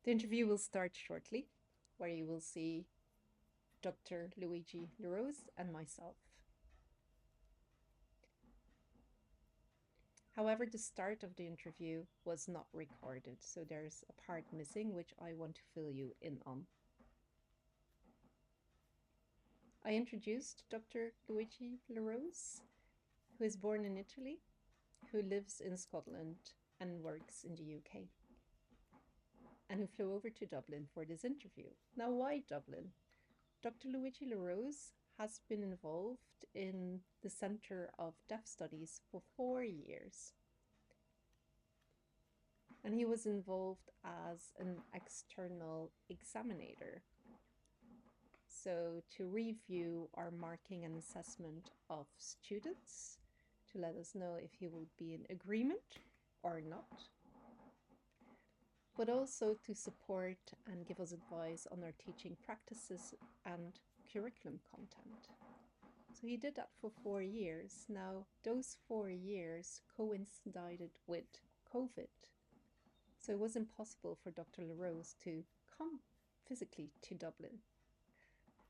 The interview will start shortly, where you will see Dr. Luigi Lerose and myself. However, the start of the interview was not recorded, so there's a part missing which I want to fill you in on. I introduced Dr. Luigi Lerose, who is born in Italy, who lives in Scotland and works in the UK, and who flew over to Dublin for this interview. Now, why Dublin? Dr. Luigi Lerose has been involved in the Centre of Deaf Studies for 4 years. And he was involved as an external examiner. So to review our marking and assessment of students, to let us know if he would be in agreement or not, but also to support and give us advice on our teaching practices and curriculum content. So he did that for 4 years. Now, those 4 years coincided with COVID. So it was impossible for Dr. Lerose to come physically to Dublin.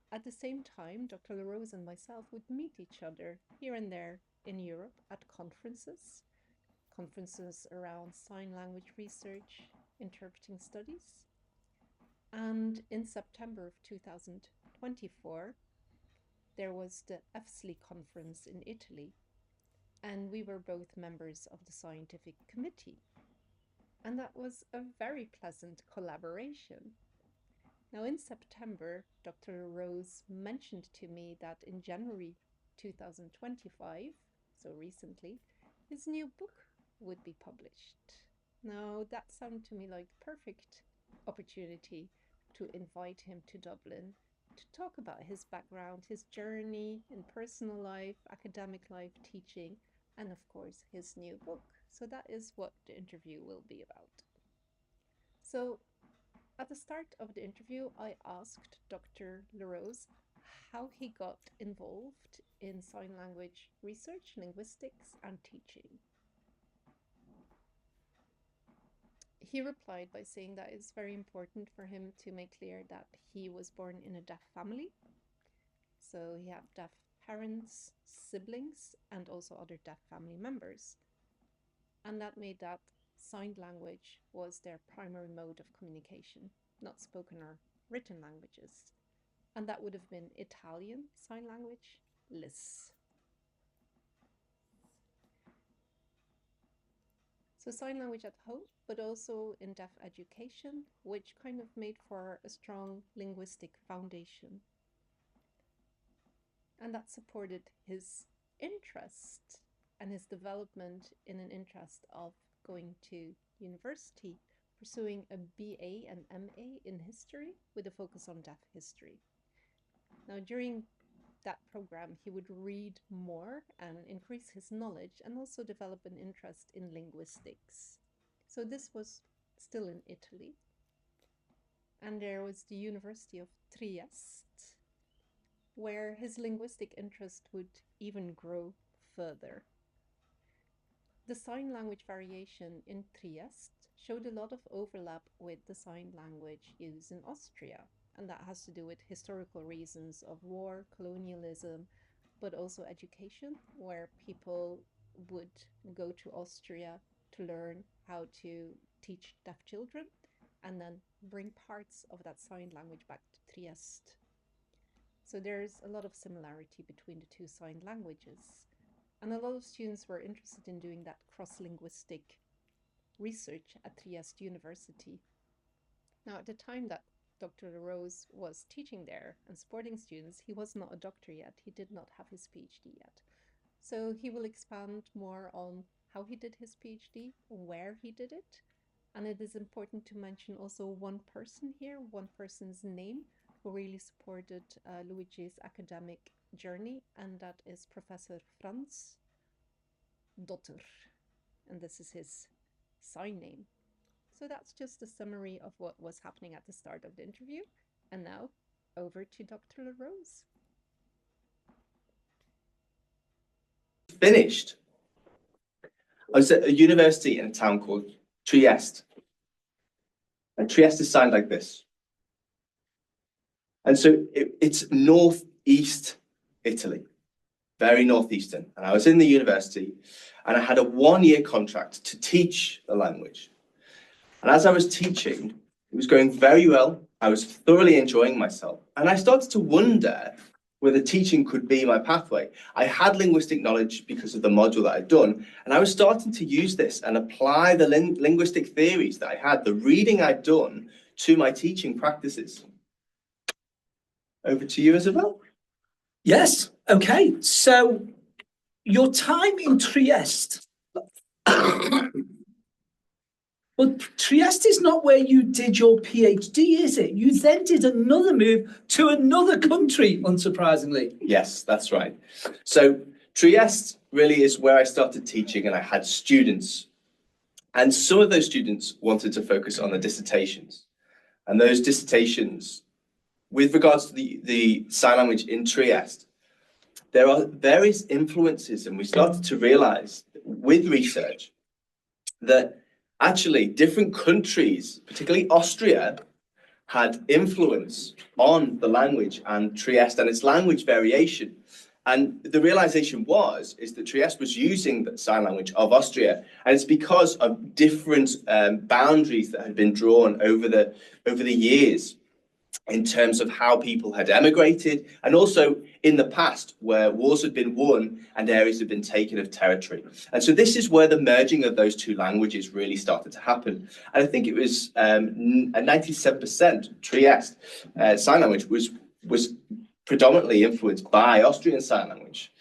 At the same time, Dr. Lerose and myself would meet each other here and there in Europe at conferences around sign language research, interpreting studies. And in September of 2024, there was the EFSLI conference in Italy, and we were both members of the scientific committee. And that was a very pleasant collaboration. Now, in September, Dr. Lerose mentioned to me that in January 2025, so recently, his new book would be published. Now, that sounded to me like the perfect opportunity to invite him to Dublin to talk about his background, his journey in personal life, academic life, teaching, and of course, his new book. So that is what the interview will be about. So at the start of the interview, I asked Dr. Lerose how he got involved in sign language research, linguistics, and teaching. He replied by saying that it's very important for him to make clear that he was born in a deaf family. So he had deaf parents, siblings, and also other deaf family members. And that made that signed language was their primary mode of communication, not spoken or written languages. And that would have been Italian sign language, LIS. So sign language at home, but also in deaf education, which kind of made for a strong linguistic foundation. And that supported his interest and his development in an interest of going to university, pursuing a BA and MA in history with a focus on deaf history. Now, during that program, he would read more and increase his knowledge and also develop an interest in linguistics. So this was still in Italy. And there was the University of Trieste, where his linguistic interest would even grow further. The sign language variation in Trieste showed a lot of overlap with the sign language used in Austria. And that has to do with historical reasons of war, colonialism, but also education, where people would go to Austria to learn how to teach deaf children and then bring parts of that sign language back to Trieste. So there's a lot of similarity between the two sign languages. And a lot of students were interested in doing that cross-linguistic research at Trieste University. Now, at the time that Dr. Lerose was teaching there and supporting students, he was not a doctor yet. He did not have his PhD yet. So he will expand more on how he did his PhD, where he did it. And it is important to mention also one person here, one person's name, who really supported Luigi's academic journey, and that is Professor Franz Dotter. And this is his sign name. So that's just a summary of what was happening at the start of the interview. And now, over to Dr. Lerose. Finished. I was at a university in a town called Trieste. And Trieste is signed like this. And so it's northeast Italy, very northeastern. And I was in the university and I had a 1-year contract to teach the language. And as I was teaching, it was going very well. I was thoroughly enjoying myself. And I started to wonder whether teaching could be my pathway. I had linguistic knowledge because of the module that I'd done, and I was starting to use this and apply the linguistic theories that I had, the reading I'd done, to my teaching practices. Over to you, Isabelle. Yes, okay. So your time in Trieste, but Trieste is not where you did your PhD, is it? You then did another move to another country, unsurprisingly. Yes, that's right. So Trieste really is where I started teaching, and I had students. And some of those students wanted to focus on the dissertations. And those dissertations, with regards to the sign language in Trieste, there are various influences, and we started to realize with research that actually different countries, particularly Austria, had influence on the language and Trieste and its language variation. And the realization is that Trieste was using the sign language of Austria, and it's because of different boundaries that had been drawn over the years in terms of how people had emigrated, and also in the past where wars had been won and areas had been taken of territory. And so this is where the merging of those two languages really started to happen. And I think it was 97% Trieste sign language was predominantly influenced by Austrian Sign Language.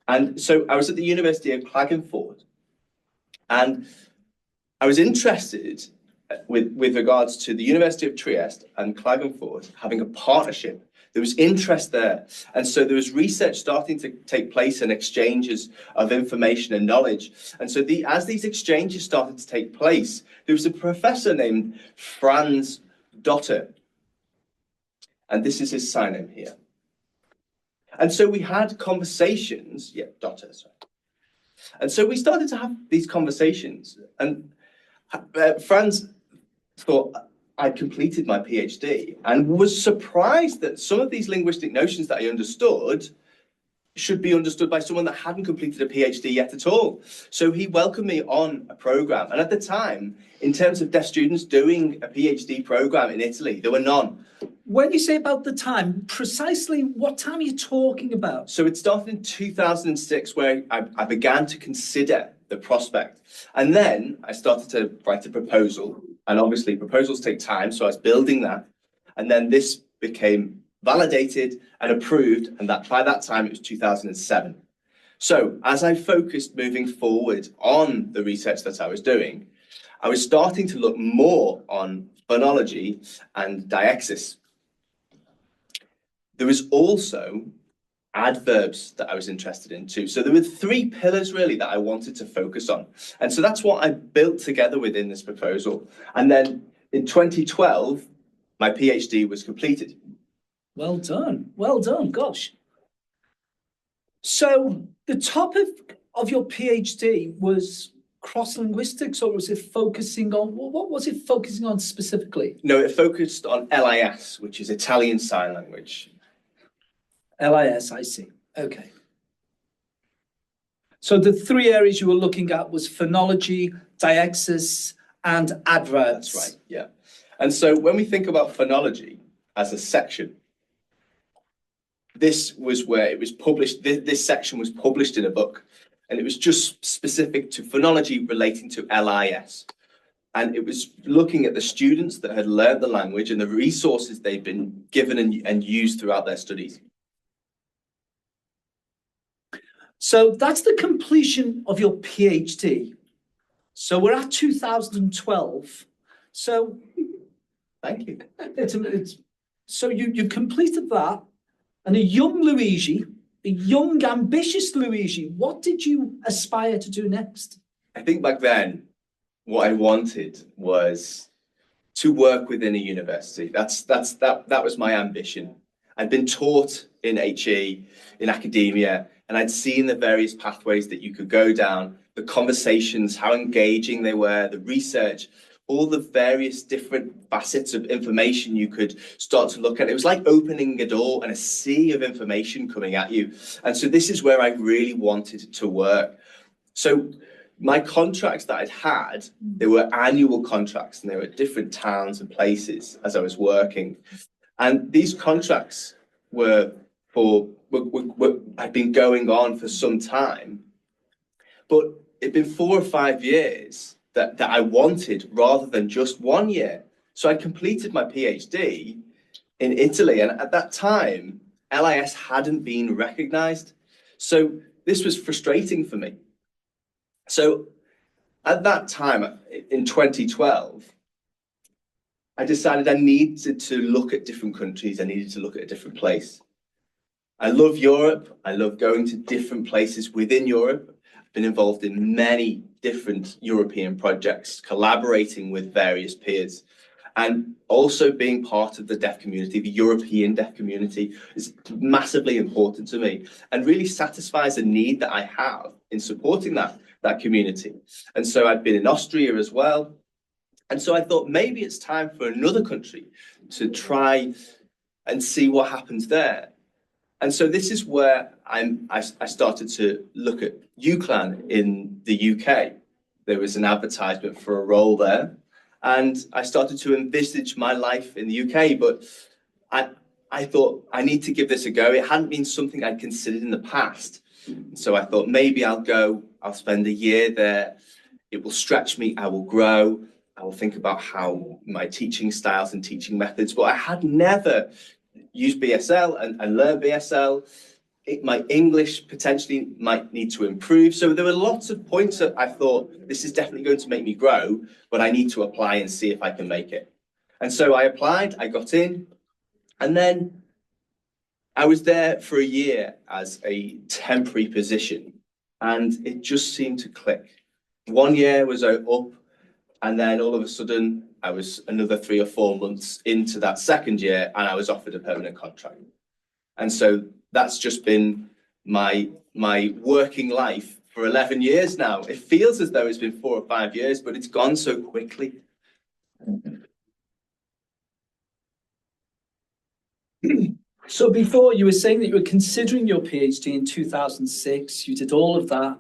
And so I was at the University of Klagenfurt, and I was interested with regards to the University of Trieste and Klagenfurt having a partnership. There was interest there. And so there was research starting to take place and exchanges of information and knowledge. And so as these exchanges started to take place, there was a professor named Franz Dotter. And this is his sign name here. And so we had conversations, Dotter, sorry. And so we started to have these conversations. And Franz thought I'd completed my PhD and was surprised that some of these linguistic notions that I understood should be understood by someone that hadn't completed a PhD yet at all. So he welcomed me on a program. And at the time, in terms of deaf students doing a PhD program in Italy, there were none. When you say about the time, precisely what time are you talking about? So it started in 2006, where I began to consider the prospect. And then I started to write a proposal. And obviously proposals take time, so I was building that. And then this became validated and approved, and that by that time it was 2007. So as I focused moving forward on the research that I was doing, I was starting to look more on phonology and deixis. There was also adverbs that I was interested in too. So there were 3 pillars really that I wanted to focus on. And so that's what I built together within this proposal. And then in 2012, my PhD was completed. Well done, gosh. So the topic of your PhD was cross-linguistics, or was it focusing on, what was it focusing on specifically? No, it focused on LIS, which is Italian Sign Language. LIS, I see. Okay. So the 3 areas you were looking at was phonology, deixis, and adverbs. That's right, yeah. And so when we think about phonology as a section, this was where it was published. This section was published in a book, and it was just specific to phonology relating to LIS. And it was looking at the students that had learned the language and the resources they'd been given and used throughout their studies. So that's the completion of your PhD. So we're at 2012. So thank you. So you completed that, and a young Luigi, a young ambitious Luigi, what did you aspire to do next? I think back then, what I wanted was to work within a university. That was my ambition. I'd been taught in HE, in academia, and I'd seen the various pathways that you could go down, the conversations, how engaging they were, the research, all the various different facets of information you could start to look at. It was like opening a door and a sea of information coming at you. And so this is where I really wanted to work. So my contracts that I'd had, they were annual contracts, and they were at different towns and places as I was working. And these contracts were had been going on for some time, but it'd been 4 or 5 years that I wanted rather than just 1 year. So I completed my PhD in Italy, and at that time, LIS hadn't been recognised. So this was frustrating for me. So at that time, in 2012, I decided I needed to look at different countries. I needed to look at a different place. I love Europe. I love going to different places within Europe. I've been involved in many different European projects, collaborating with various peers, and also being part of the deaf community. The European deaf community is massively important to me and really satisfies a need that I have in supporting that community. And so I've been in Austria as well. And so I thought maybe it's time for another country to try and see what happens there. And so this is where I started to look at UCLan in the UK. There was an advertisement for a role there, and I started to envisage my life in the UK, but I thought I need to give this a go. It hadn't been something I'd considered in the past. So I thought maybe I'll spend a year there. It will stretch me, I will grow. I will think about how my teaching styles and teaching methods, but I had never used BSL and learned BSL. My English potentially might need to improve. So there were lots of points that I thought, this is definitely going to make me grow, but I need to apply and see if I can make it. And so I applied, I got in, and then I was there for a year as a temporary position, and it just seemed to click. 1 year was up, and then all of a sudden, I was another 3 or 4 months into that second year, and I was offered a permanent contract. And so that's just been my working life for 11 years now. It feels as though it's been 4 or 5 years, but it's gone so quickly. So before, you were saying that you were considering your PhD in 2006. You did all of that.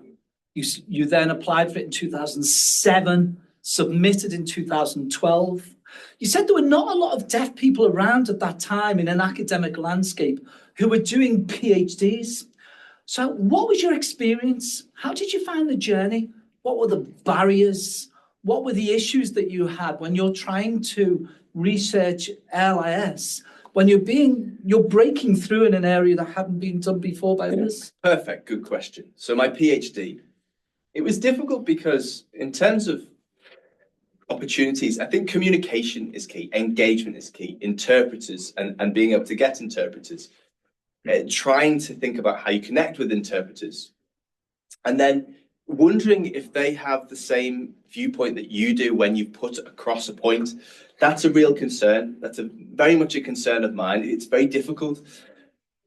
You then applied for it in 2007, submitted in 2012. You said there were not a lot of deaf people around at that time in an academic landscape who were doing PhDs. So what was your experience? How did you find the journey? What were the barriers? What were the issues that you had when you're trying to research LIS, when you're breaking through in an area that hadn't been done before by others? Perfect, good question. So my PhD, it was difficult because in terms of opportunities, I think communication is key, engagement is key, interpreters and being able to get interpreters, trying to think about how you connect with interpreters, and then wondering if they have the same viewpoint that you do when you put across a point. That's a real concern. That's very much a concern of mine. It's very difficult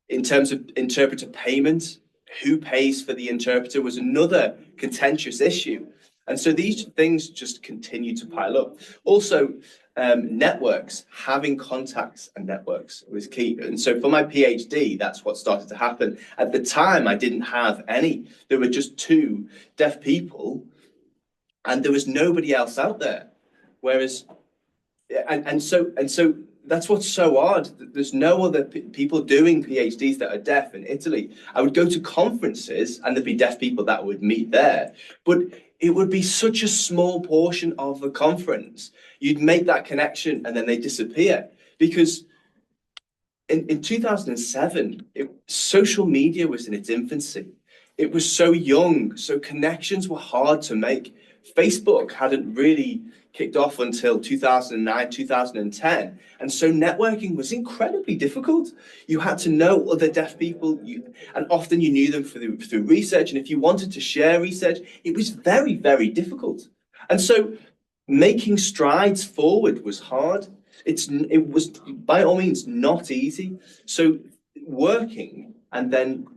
in terms of interpreter payment. Who pays for the interpreter was another contentious issue. And so these things just continue to pile up. Also, networks, having contacts and networks was key. And so for my PhD, that's what started to happen. At the time, I didn't have any. There were just 2 deaf people, and there was nobody else out there. Whereas, and so that's what's so odd. There's no other people doing PhDs that are deaf in Italy. I would go to conferences and there'd be deaf people that would meet there, but it would be such a small portion of the conference. You'd make that connection and then they disappear, because in 2007, social media was in its infancy. It was so young, so connections were hard to make. Facebook hadn't really kicked off until 2009, 2010. And so networking was incredibly difficult. You had to know other deaf people, and often you knew them through research. And if you wanted to share research, it was very, very difficult. And so making strides forward was hard. It was by all means not easy. So working, and then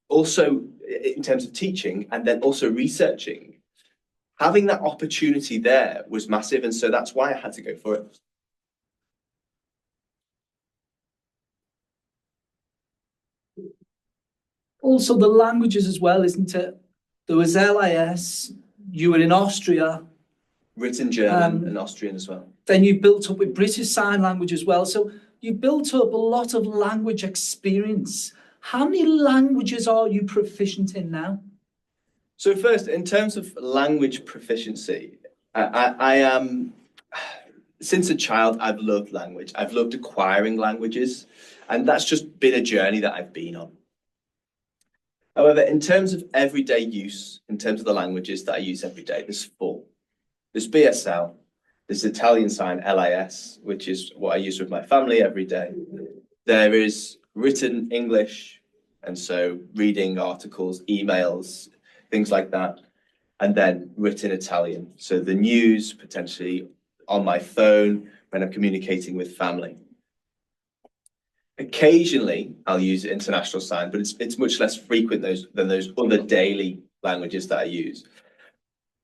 also in terms of teaching, and then also researching, having that opportunity there was massive, and so that's why I had to go for it. Also, the languages as well, isn't it? There was LIS, you were in Austria. Written German and Austrian as well. Then you built up with British Sign Language as well. So you built up a lot of language experience. How many languages are you proficient in now? So first, in terms of language proficiency, I am, since a child, I've loved language. I've loved acquiring languages, and that's just been a journey that I've been on. However, in terms of everyday use, in terms of the languages that I use every day, there's 4. There's BSL, there's Italian sign, LIS, which is what I use with my family every day. There is written English, and so reading articles, emails, things like that. And then written Italian, so the news, potentially on my phone when I'm communicating with family. Occasionally, I'll use international sign, but it's much less frequent than those other daily languages that I use.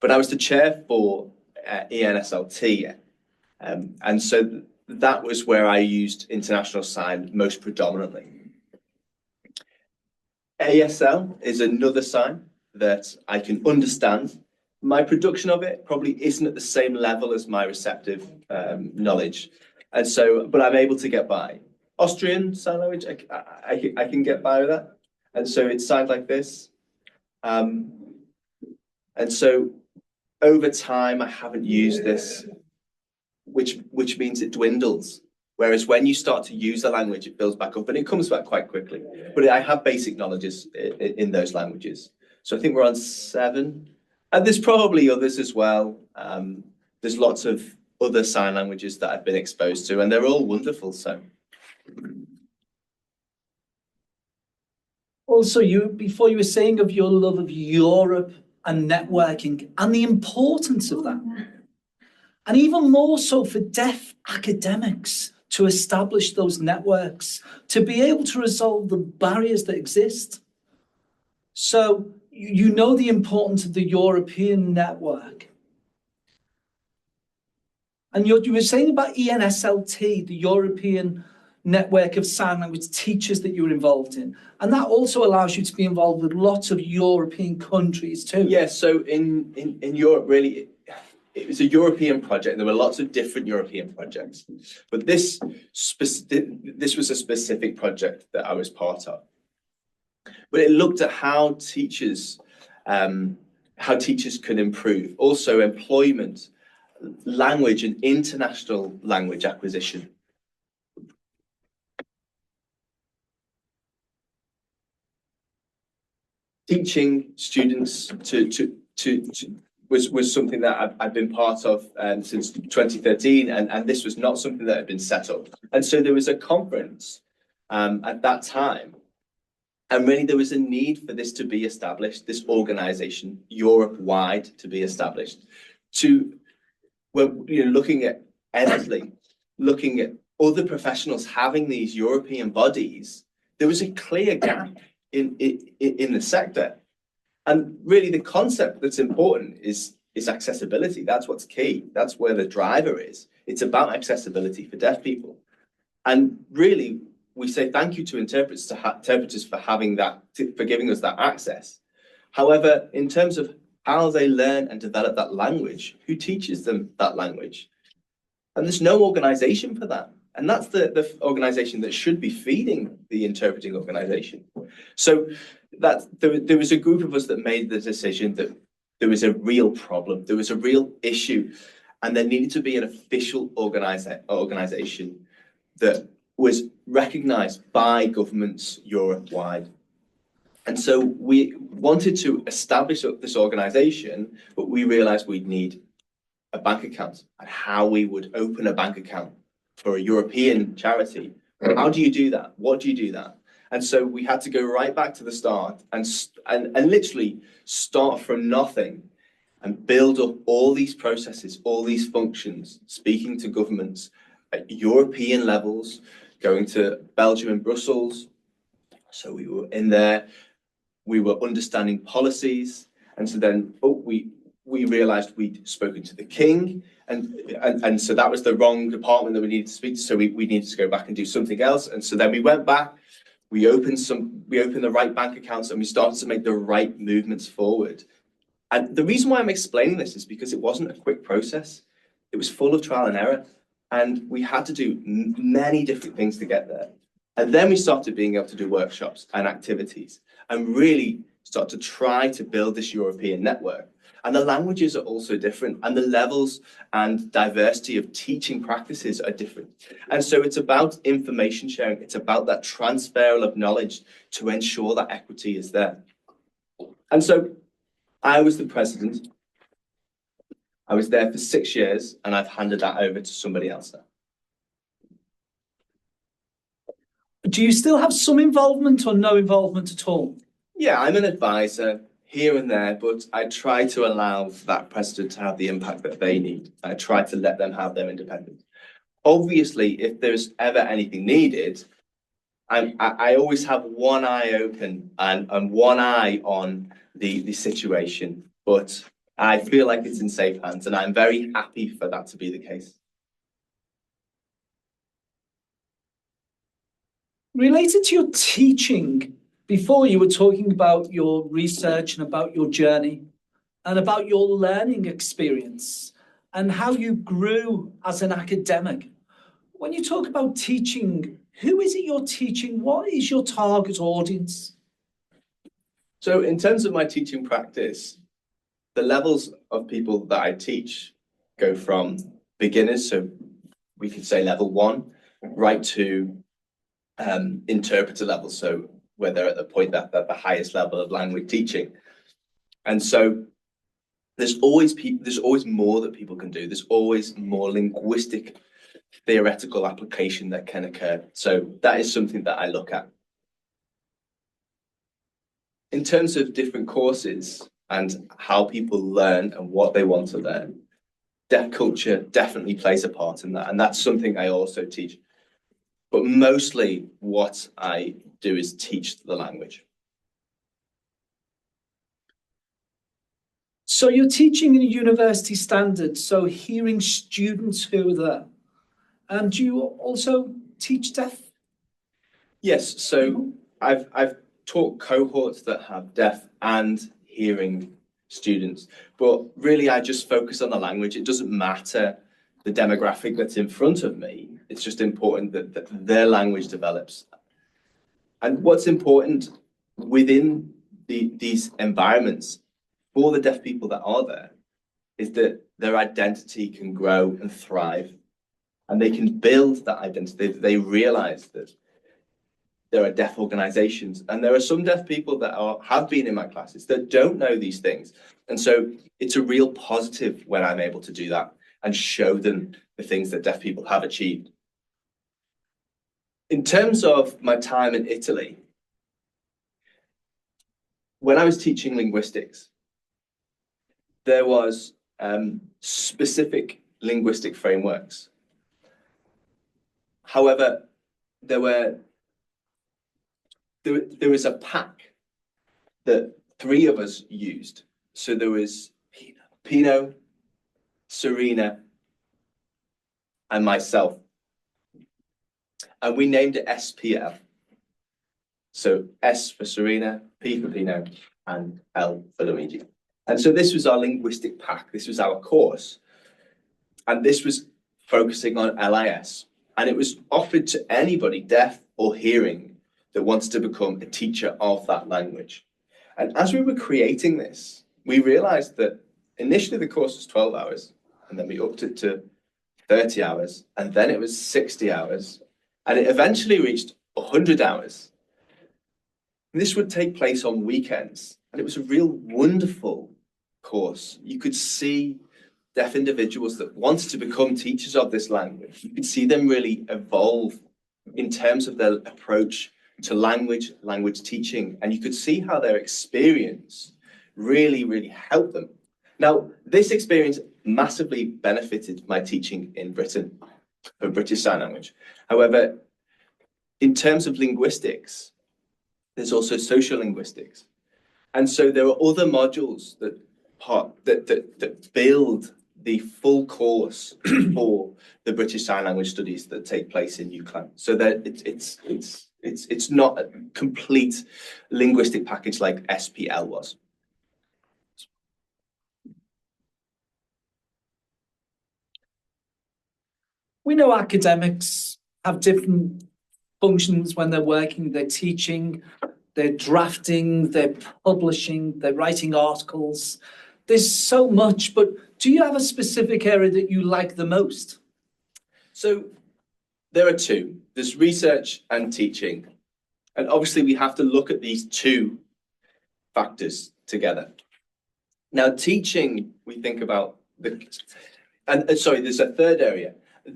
But I was the chair for ENSLT, and so that was where I used international sign most predominantly. ASL is another sign that I can understand. My production of it probably isn't at the same level as my receptive knowledge, and so, but I'm able to get by. Austrian sign language, I can get by with that, and so it's signed like this. And so over time, I haven't used this, which means it dwindles. Whereas when you start to use the language, it builds back up and it comes back quite quickly. But I have basic knowledges in those languages. So I think we're on 7. And there's probably others as well. There's lots of other sign languages that I've been exposed to, and they're all wonderful. So. Also, before you were saying of your love of Europe and networking and the importance of that. And even more so for deaf academics to establish those networks, to be able to resolve the barriers that exist. So you know the importance of the European network. And you were saying about ENSLT, the European network of sign language teachers that you were involved in. And that also allows you to be involved with lots of European countries too. Yeah, so in Europe, really, it was a European project. There were lots of different European projects, but this was a specific project that I was part of. But it looked at how teachers could improve, also employment, language and international language acquisition. Teaching students was something that I've been part of since 2013, and this was not something that had been set up. And so there was a conference at that time, and really there was a need for this to be established, this organisation, Europe-wide, to be established. Looking at ENSLT, looking at other professionals having these European bodies, there was a clear gap in the sector. And really the concept that's important is accessibility. That's what's key. That's where the driver is. It's about accessibility for deaf people. And really, we say thank you to interpreters for having that, for giving us that access. However, in terms of how they learn and develop that language, who teaches them that language? And there's no organisation for that. And that's the organisation that should be feeding the interpreting organisation. So there was a group of us that made the decision that there was a real problem, there was a real issue, and there needed to be an official organisation that was recognised by governments Europe-wide. And so we wanted to establish this organisation, but we realised we'd need a bank account and how we would open a bank account for a European charity. How do you do that? What do you do that? And so we had to go right back to the start and literally start from nothing and build up all these processes, all these functions, speaking to governments at European levels, going to Belgium and Brussels. So we were in there, we were understanding policies. And so then we we realized we'd spoken to the king, and so that was the wrong department that we needed to speak to, so we needed to go back and do something else. And so then we went back, we opened the right bank accounts, and we started to make the right movements forward. And the reason why I'm explaining this is because it wasn't a quick process. It was full of trial and error, and we had to do many different things to get there. And then we started being able to do workshops and activities and really start to try to build this European network. And the languages are also different, and the levels and diversity of teaching practices are different. And so it's about information sharing. It's about that transfer of knowledge to ensure that equity is there. And so I was the president. I was there for 6 years, and I've handed that over to somebody else now. Do you still have some involvement or no involvement at all? Yeah, I'm an advisor here and there, but I try to allow that president to have the impact that they need. I try to let them have their independence. Obviously, if there's ever anything needed, I always have one eye open and one eye on the situation, but I feel like it's in safe hands, and I'm very happy for that to be the case. Related to your teaching, before you were talking about your research and about your journey and about your learning experience and how you grew as an academic. When you talk about teaching, who is it you're teaching? What is your target audience? So in terms of my teaching practice, the levels of people that I teach go from beginners, so we could say level 1, right to interpreter level, so where they're at the point that the highest level of language teaching. And so there's always more that people can do. There's always more linguistic theoretical application that can occur. So that is something that I look at. In terms of different courses and how people learn and what they want to learn, deaf culture definitely plays a part in that. And that's something I also teach. But mostly what I do is teach the language. So you're teaching in a university standard, so hearing students who are there. And do you also teach deaf? Yes, so I've taught cohorts that have deaf and hearing students, but really I just focus on the language. It doesn't matter the demographic that's in front of me. It's just important that their language develops. And what's important within these environments for the deaf people that are there is that their identity can grow and thrive, and they can build that identity. They realize that there are deaf organizations, and there are some deaf people that have been in my classes that don't know these things. And so it's a real positive when I'm able to do that and show them the things that deaf people have achieved. In terms of my time in Italy, when I was teaching linguistics, there was specific linguistic frameworks. However, there was a pack that 3 of us used. So there was Pino, Serena, and myself. And we named it SPL. So S for Serena, P for Pino, and L for Luigi. And so this was our linguistic pack. This was our course. And this was focusing on LIS. And it was offered to anybody deaf or hearing that wants to become a teacher of that language. And as we were creating this, we realized that initially the course was 12 hours, and then we upped it to 30 hours, and then it was 60 hours, and it eventually reached 100 hours. This would take place on weekends, and it was a real wonderful course. You could see deaf individuals that wanted to become teachers of this language. You could see them really evolve in terms of their approach to language teaching, and you could see how their experience really helped them. Now, this experience massively benefited my teaching in Britain for British Sign Language. However, in terms of linguistics, there's also social linguistics. And so there are other modules that that build the full course for the British Sign Language studies that take place in UCLan. So that it's not a complete linguistic package like SPL was. We know academics have different functions when they're working, they're teaching, they're drafting, they're publishing, they're writing articles. There's so much, but do you have a specific area that you like the most? So there are two. There's research and teaching. And obviously we have to look at these two factors together. Now, teaching, we think about there's a third area.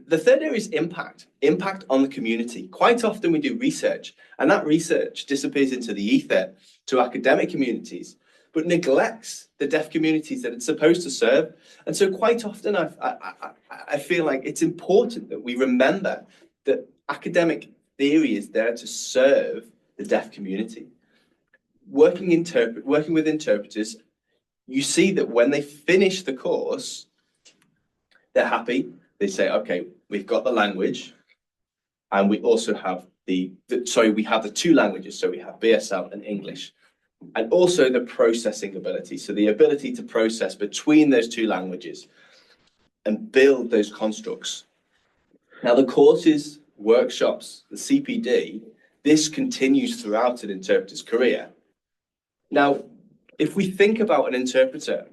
The third area is impact on the community. Quite often we do research, and that research disappears into the ether to academic communities, but neglects the deaf communities that it's supposed to serve. And so quite often I feel like it's important that we remember that academic theory is there to serve the deaf community. Working with interpreters, you see that when they finish the course, they're happy. They say, okay, we've got the language, and we also have we have the two languages. So we have BSL and English, and also the processing ability. So the ability to process between those two languages and build those constructs. Now, the courses, workshops, the CPD, this continues throughout an interpreter's career. Now, if we think about an interpreter,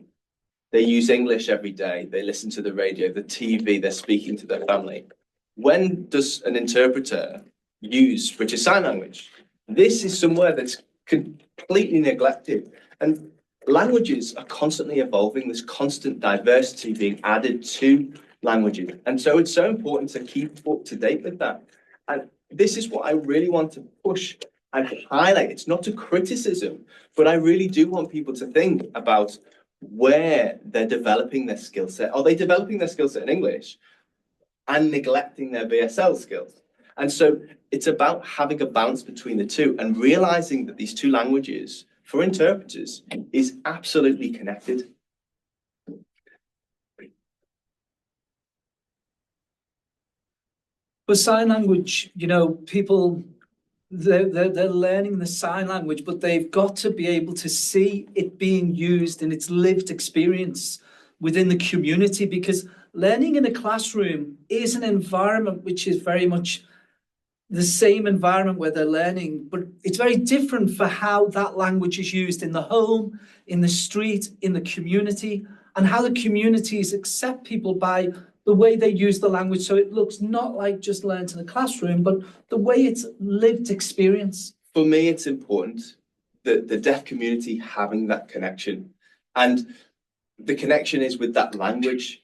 they use English every day, they listen to the radio, the TV, they're speaking to their family. When does an interpreter use British Sign Language? This is somewhere that's completely neglected. And languages are constantly evolving. There's constant diversity being added to languages. And so it's so important to keep up to date with that. And this is what I really want to push and highlight. It's not a criticism, but I really do want people to think about where they're developing their skill set. Are they developing their skill set in English and neglecting their BSL skills? And so it's about having a balance between the two and realizing that these two languages for interpreters is absolutely connected. For sign language, you know, people, they're learning the sign language, but they've got to be able to see it being used in its lived experience within the community, because learning in a classroom is an environment which is very much the same environment where they're learning, but it's very different for how that language is used in the home, in the street, in the community, and how the communities accept people by the way they use the language. So it looks not like just learned in the classroom, but the way it's lived experience. For me, it's important that the deaf community having that connection, and the connection is with that language.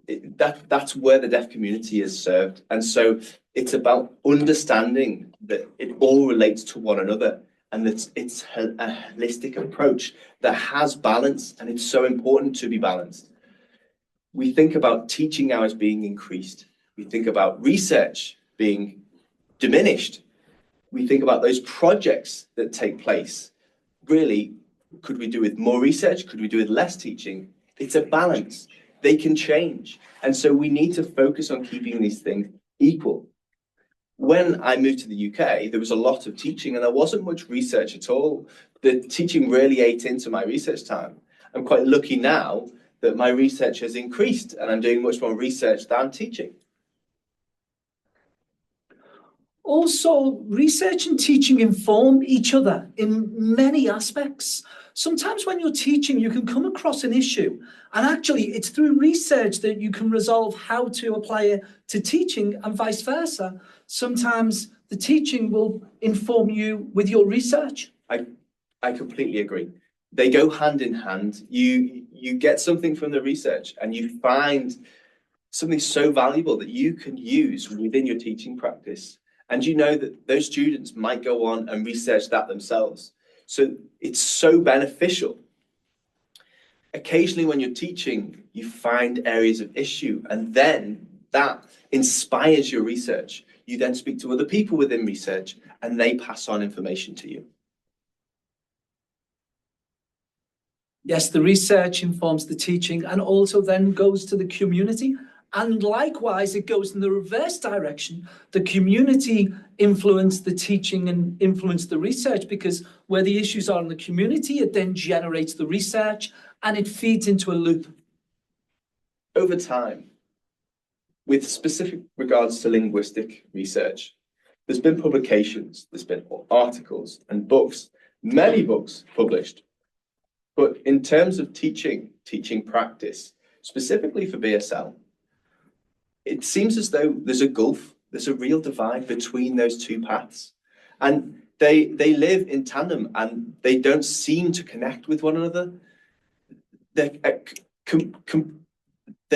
That's where the deaf community is served. And so it's about understanding that it all relates to one another, and that it's a holistic approach that has balance, and it's so important to be balanced. We think about teaching hours being increased. We think about research being diminished. We think about those projects that take place. Really, could we do with more research? Could we do with less teaching? It's a balance. They can change. And so we need to focus on keeping these things equal. When I moved to the UK, there was a lot of teaching and there wasn't much research at all. The teaching really ate into my research time. I'm quite lucky now that my research has increased and I'm doing much more research than teaching. Also, research and teaching inform each other in many aspects. Sometimes when you're teaching, you can come across an issue, and actually it's through research that you can resolve how to apply it to teaching, and vice versa. Sometimes the teaching will inform you with your research. I completely agree. They go hand in hand. You get something from the research and you find something so valuable that you can use within your teaching practice. And you know that those students might go on and research that themselves. So it's so beneficial. Occasionally when you're teaching, you find areas of issue, and then that inspires your research. You then speak to other people within research and they pass on information to you. Yes, the research informs the teaching and also then goes to the community. And likewise, it goes in the reverse direction. The community influence the teaching and influence the research, because where the issues are in the community, it then generates the research and it feeds into a loop. Over time, with specific regards to linguistic research, there's been publications, there's been articles and books, many books published. But in terms of teaching practice, specifically for BSL, it seems as though there's a gulf, there's a real divide between those two paths. And they live in tandem and they don't seem to connect with one another. They're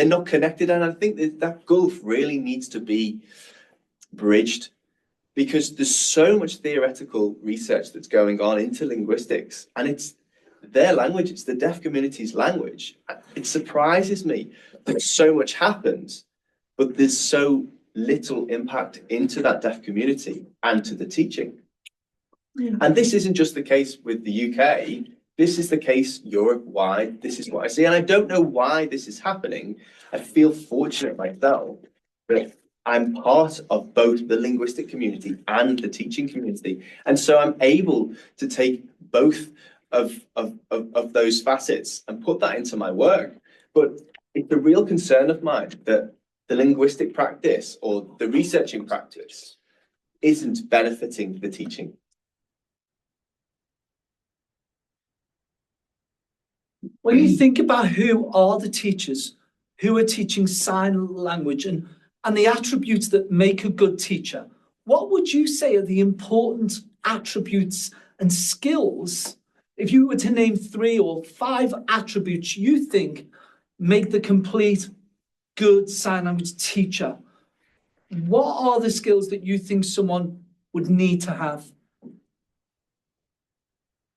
not connected. And I think that gulf really needs to be bridged, because there's so much theoretical research that's going on into linguistics, and it's their language, it's the deaf community's language. It surprises me that so much happens, but there's so little impact into that deaf community and to the teaching. Yeah. And this isn't just the case with the UK, this is the case Europe-wide. This is what I see, and I don't know why this is happening. I feel fortunate myself that I'm part of both the linguistic community and the teaching community. And so I'm able to take both of those facets and put that into my work. But it's a real concern of mine that the linguistic practice or the researching practice isn't benefiting the teaching. When you think about who are the teachers who are teaching sign language and the attributes that make a good teacher, what would you say are the important attributes and skills? If you were to name 3 or 5 attributes you think make the complete good sign language teacher, what are the skills that you think someone would need to have?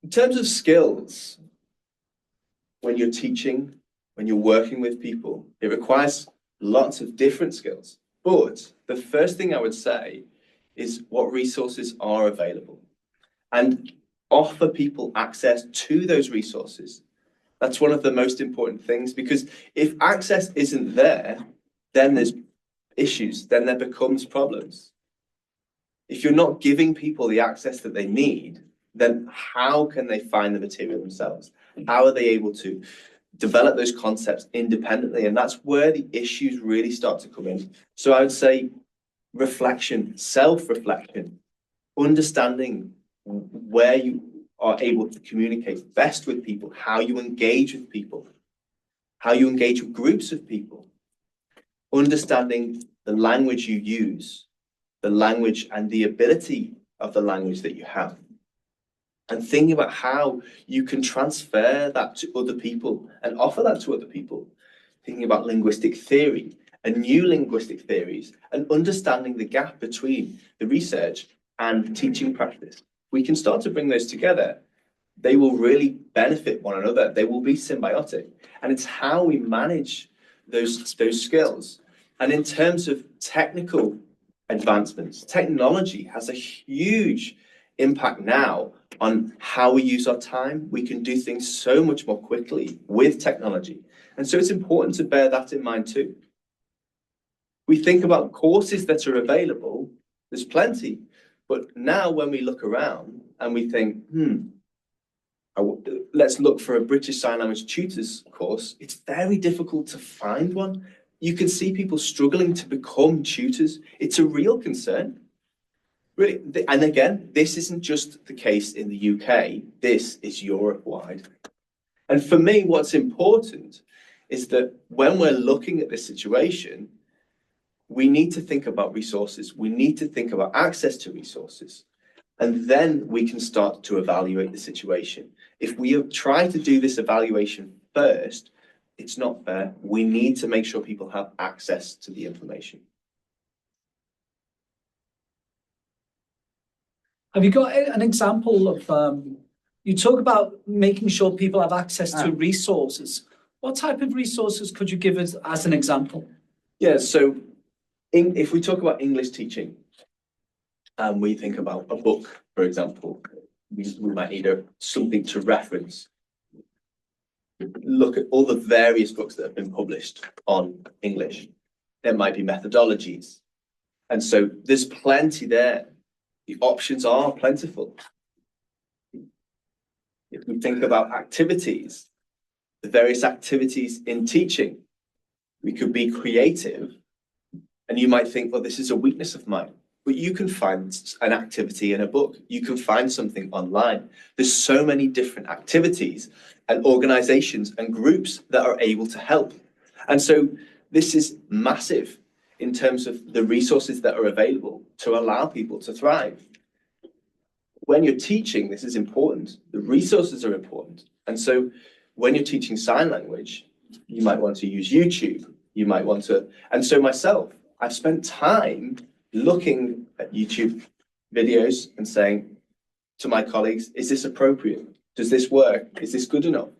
In terms of skills, when you're teaching, when you're working with people, it requires lots of different skills. But the first thing I would say is what resources are available, and offer people access to those resources. That's one of the most important things, because if access isn't there, then there's issues, then there becomes problems. If you're not giving people the access that they need, then how can they find the material themselves? How are they able to develop those concepts independently? And that's where the issues really start to come in. So I would say reflection, self-reflection, understanding where you are able to communicate best with people, how you engage with people, how you engage with groups of people, understanding the language you use, the language and the ability of the language that you have, and thinking about how you can transfer that to other people and offer that to other people. Thinking about linguistic theory and new linguistic theories, and understanding the gap between the research and teaching practice. We can start to bring those together. They will really benefit one another. They will be symbiotic. And it's how we manage those skills. And in terms of technical advancements, technology has a huge impact now on how we use our time. We can do things so much more quickly with technology. And so it's important to bear that in mind too. We think about courses that are available, there's plenty. But now when we look around and we think, let's look for a British Sign Language tutors course, it's very difficult to find one. You can see people struggling to become tutors. It's a real concern. Really, and again, this isn't just the case in the UK, this is Europe-wide. And for me, what's important is that when we're looking at this situation, we need to think about resources. We need to think about access to resources. And then we can start to evaluate the situation. If we try to do this evaluation first, it's not fair. We need to make sure people have access to the information. Have you got an example of, you talk about making sure people have access to resources. What type of resources could you give us as an example? Yeah, so if we talk about English teaching, and we think about a book, for example, we might need something to reference. look at all the various books that have been published on English. There might be methodologies. And so there's plenty there. The options are plentiful. If we think about activities, the various activities in teaching, we could be creative. And you might think, well, this is a weakness of mine. But you can find an activity in a book. You can find something online. There's so many different activities and organizations and groups that are able to help. And so this is massive in terms of the resources that are available to allow people to thrive. When you're teaching, this is important. The resources are important. And so when you're teaching sign language, you might want to use YouTube. You might want to, and so myself, I've spent time looking at YouTube videos and saying to my colleagues, is this appropriate? Does this work? Is this good enough?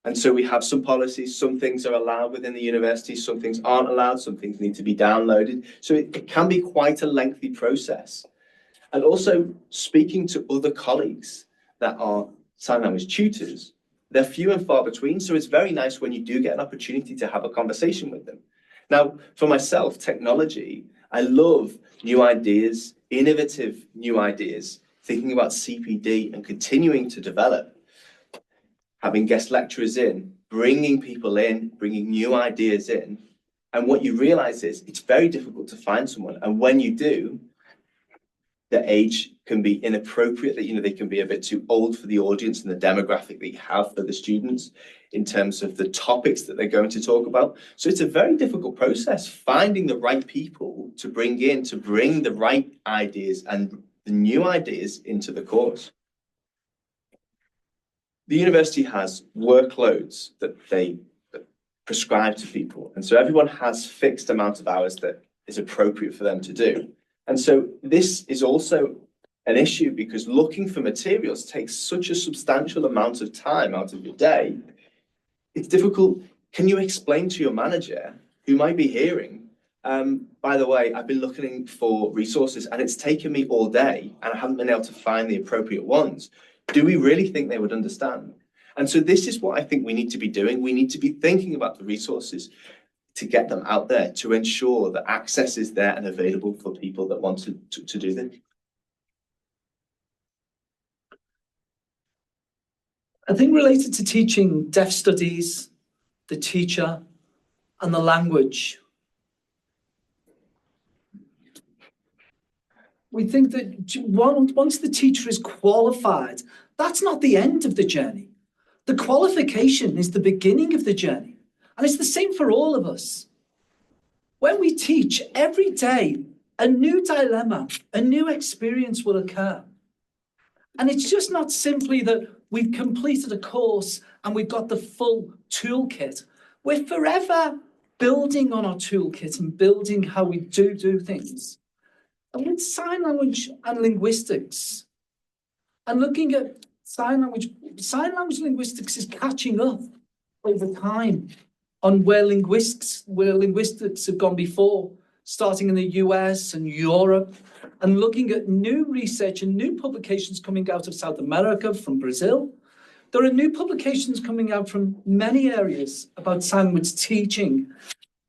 And so we have some policies, some things are allowed within the university, some things aren't allowed, some things need to be downloaded. So it can be quite a lengthy process. And also speaking to other colleagues that are sign language tutors, they're few and far between. So it's very nice when you do get an opportunity to have a conversation with them. Now, for myself, technology, I love new ideas, innovative new ideas, thinking about CPD and continuing to develop, having guest lecturers in, bringing people in, bringing new ideas in. And what you realize is it's very difficult to find someone. And when you do, the age can be inappropriate, that they can be a bit too old for the audience and the demographic that you have for the students in terms of the topics that they're going to talk about. So it's a very difficult process, finding the right people to bring in, to bring the right ideas and the new ideas into the course. The university has workloads that they prescribe to people. And so everyone has fixed amount of hours that is appropriate for them to do. And so this is also an issue because looking for materials takes such a substantial amount of time out of your day. It's difficult. Can you explain to your manager who might be hearing, by the way, I've been looking for resources and it's taken me all day and I haven't been able to find the appropriate ones. Do we really think they would understand? And so this is what I think we need to be doing. We need to be thinking about the resources to get them out there, to ensure that access is there and available for people that want to do this. I think related to teaching deaf studies, the teacher, and the language, we think that once the teacher is qualified, that's not the end of the journey. The qualification is the beginning of the journey. And it's the same for all of us. When we teach, every day, a new dilemma, a new experience will occur. And it's just not simply that we've completed a course and we've got the full toolkit. We're forever building on our toolkit and building how we do things. And with sign language and linguistics, and looking at sign language linguistics is catching up over time on where linguistics have gone before, starting in the US and Europe, and looking at new research and new publications coming out of South America, from Brazil. There are new publications coming out from many areas about sign language teaching.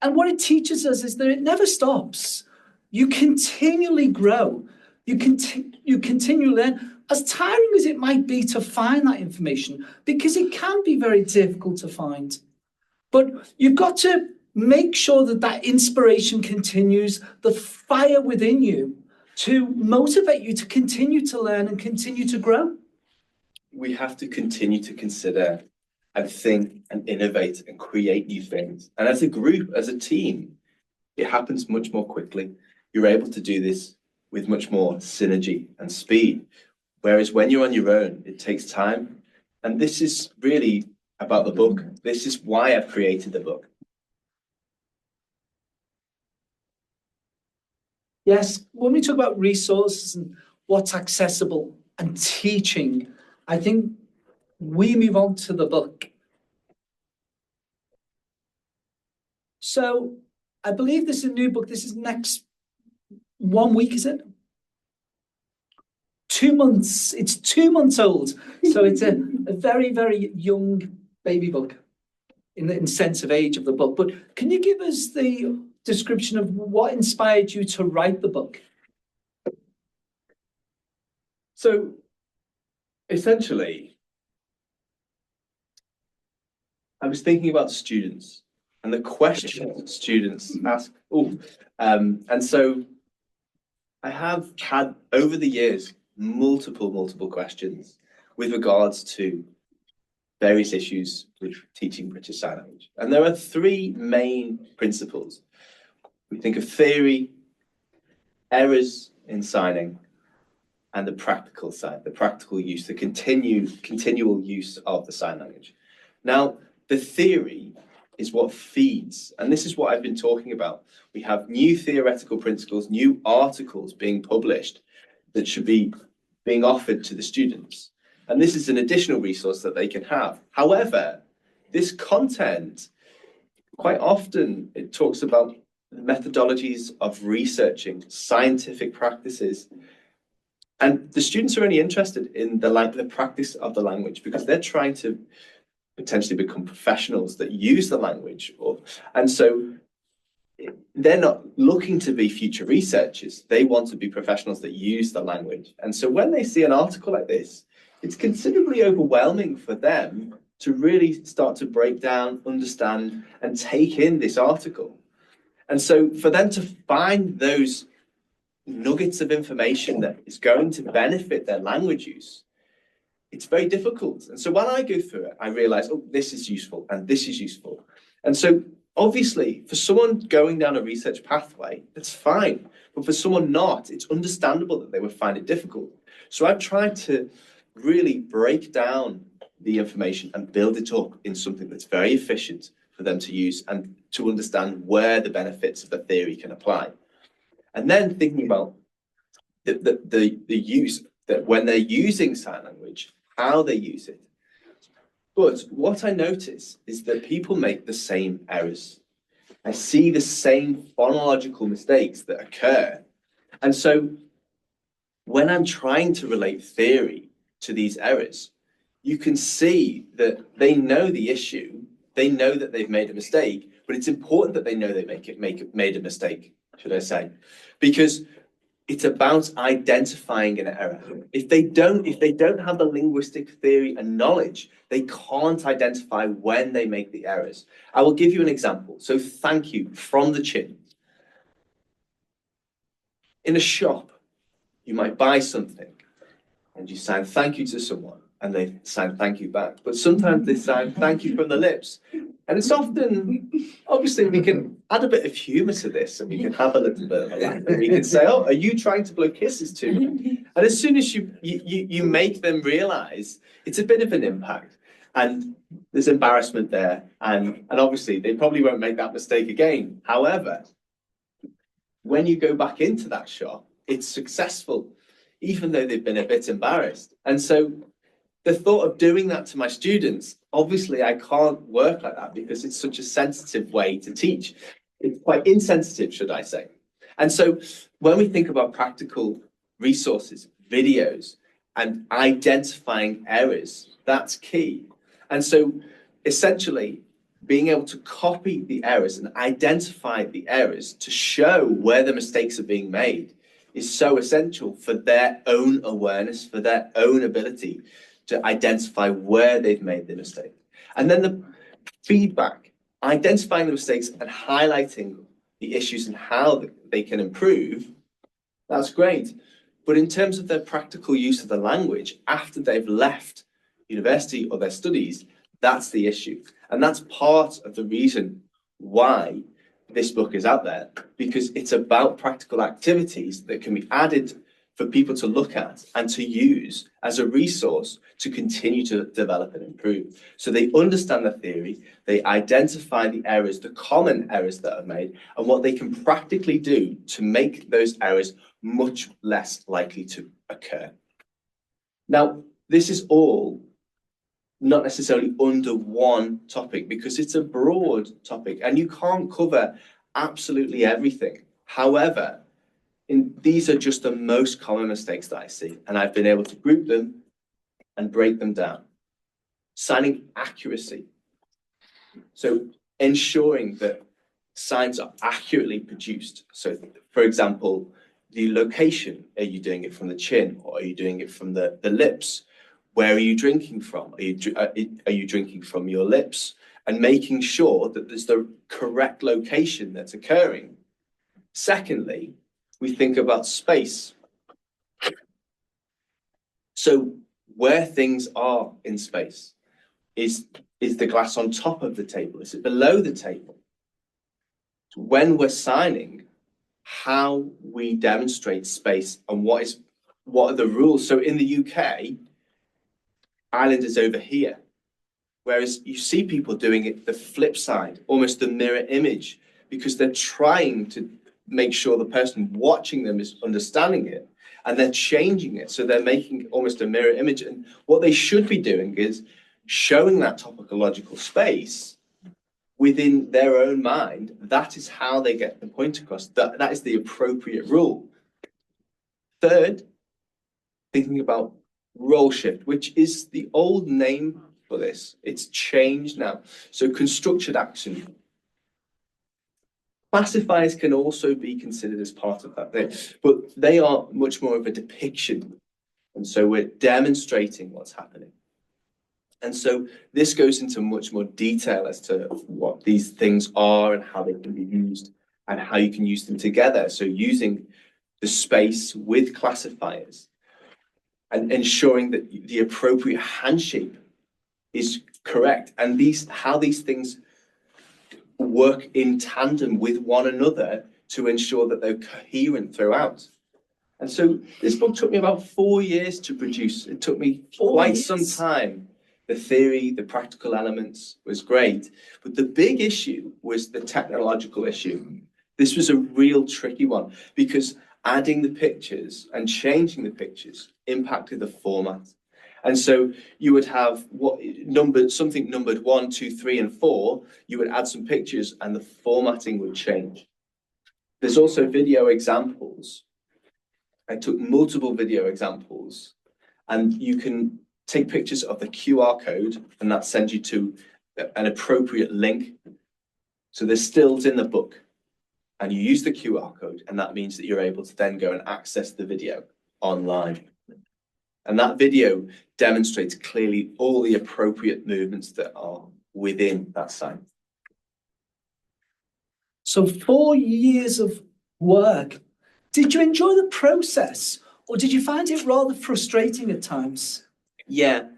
And what it teaches us is that it never stops. You continually grow. You continue to learn, as tiring as it might be to find that information, because it can be very difficult to find. But you've got to make sure that that inspiration continues, the fire within you to motivate you to continue to learn and continue to grow. We have to continue to consider and think and innovate and create new things. And as a group, as a team, it happens much more quickly. You're able to do this with much more synergy and speed. Whereas when you're on your own, it takes time. And this is really about the book. This is why I've created the book. Yes, when we talk about resources and what's accessible and teaching, I think we move on to the book. So I believe this is a new book. This is next 1 week, is it? 2 months. It's 2 months old. So it's a very, very young baby book in the sense of age of the book. But can you give us the description of what inspired you to write the book? So essentially, I was thinking about students and the questions students ask. And so I have had over the years multiple questions with regards to various issues with teaching British Sign Language. And there are three main principles. We think of theory, errors in signing, and the practical side, the practical use, the continual use of the sign language. Now, the theory is what feeds, and this is what I've been talking about. We have new theoretical principles, new articles being published that should be being offered to the students. And this is an additional resource that they can have. However, this content, quite often it talks about the methodologies of researching, scientific practices. And the students are only interested in the practice of the language because they're trying to potentially become professionals that use the language. And so they're not looking to be future researchers. They want to be professionals that use the language. And so when they see an article like this, it's considerably overwhelming for them to really start to break down, understand, and take in this article. And so for them to find those nuggets of information that is going to benefit their language use, it's very difficult. And so when I go through it, I realize, oh, this is useful and this is useful. And so obviously for someone going down a research pathway, that's fine. But for someone not, it's understandable that they would find it difficult. So I've tried to really break down the information and build it up in something that's very efficient for them to use and to understand where the benefits of the theory can apply. And then thinking about the use, that when they're using sign language, how they use it. But what I notice is that people make the same errors. I see the same phonological mistakes that occur. And so when I'm trying to relate theory to these errors, you can see that they know the issue, they know that they've made a mistake, but it's important that they know they made a mistake, should I say, because it's about identifying an error. If they don't have the linguistic theory and knowledge, they can't identify when they make the errors. I will give you an example. So thank you from the chin. In a shop, you might buy something and you sign thank you to someone and they sign thank you back. But sometimes they sign thank you from the lips. And it's often, obviously, we can add a bit of humour to this and we can have a little bit of a laugh. And we can say, oh, are you trying to blow kisses to me? And as soon as you make them realise, it's a bit of an impact. And there's embarrassment there. And obviously, they probably won't make that mistake again. However, when you go back into that shop, it's successful, even though they've been a bit embarrassed. And so the thought of doing that to my students, obviously I can't work like that because it's such a sensitive way to teach. It's quite insensitive, should I say. And so when we think about practical resources, videos, and identifying errors, that's key. And so essentially being able to copy the errors and identify the errors to show where the mistakes are being made is so essential for their own awareness, for their own ability to identify where they've made the mistake. And then the feedback, identifying the mistakes and highlighting the issues and how they can improve, that's great. But in terms of their practical use of the language after they've left university or their studies, that's the issue. And that's part of the reason why this book is out there, because it's about practical activities that can be added for people to look at and to use as a resource to continue to develop and improve. So they understand the theory, they identify the errors, the common errors that are made, and what they can practically do to make those errors much less likely to occur. Now, this is all not necessarily under one topic because it's a broad topic and you can't cover absolutely everything. However, these are just the most common mistakes that I see, and I've been able to group them and break them down. Signing accuracy. So ensuring that signs are accurately produced. So, for example, the location, are you doing it from the chin or are you doing it from the lips? Where are you drinking from? Are you drinking from your lips? And making sure that there's the correct location that's occurring. Secondly, we think about space. So where things are in space, is the glass on top of the table? Is it below the table? When we're signing, how we demonstrate space and what are the rules? So in the UK, Ireland is over here. Whereas you see people doing it the flip side, almost the mirror image, because they're trying to make sure the person watching them is understanding it, and they're changing it. So they're making almost a mirror image. And what they should be doing is showing that topological space within their own mind. That is how they get the point across. That is the appropriate rule. Third, thinking about role shift, which is the old name for this. It's changed now. So constructed action. Classifiers can also be considered as part of that, but they are much more of a depiction. And so we're demonstrating what's happening. And so this goes into much more detail as to what these things are and how they can be used and how you can use them together. So using the space with classifiers and ensuring that the appropriate hand shape is correct, and how these things work in tandem with one another to ensure that they're coherent throughout. And so this book took me about 4 years to produce. It took me quite some time. The theory, the practical elements was great, but the big issue was the technological issue. This was a real tricky one because adding the pictures and changing the pictures impacted the format. And so you would have something numbered 1, 2, 3, and 4. You would add some pictures and the formatting would change. There's also video examples. I took multiple video examples, and you can take pictures of the QR code, and that sends you to an appropriate link. So there's stills in the book, and you use the QR code, and that means that you're able to then go and access the video online. And that video demonstrates clearly all the appropriate movements that are within that sign. So 4 years of work. Did you enjoy the process, or did you find it rather frustrating at times? Yeah,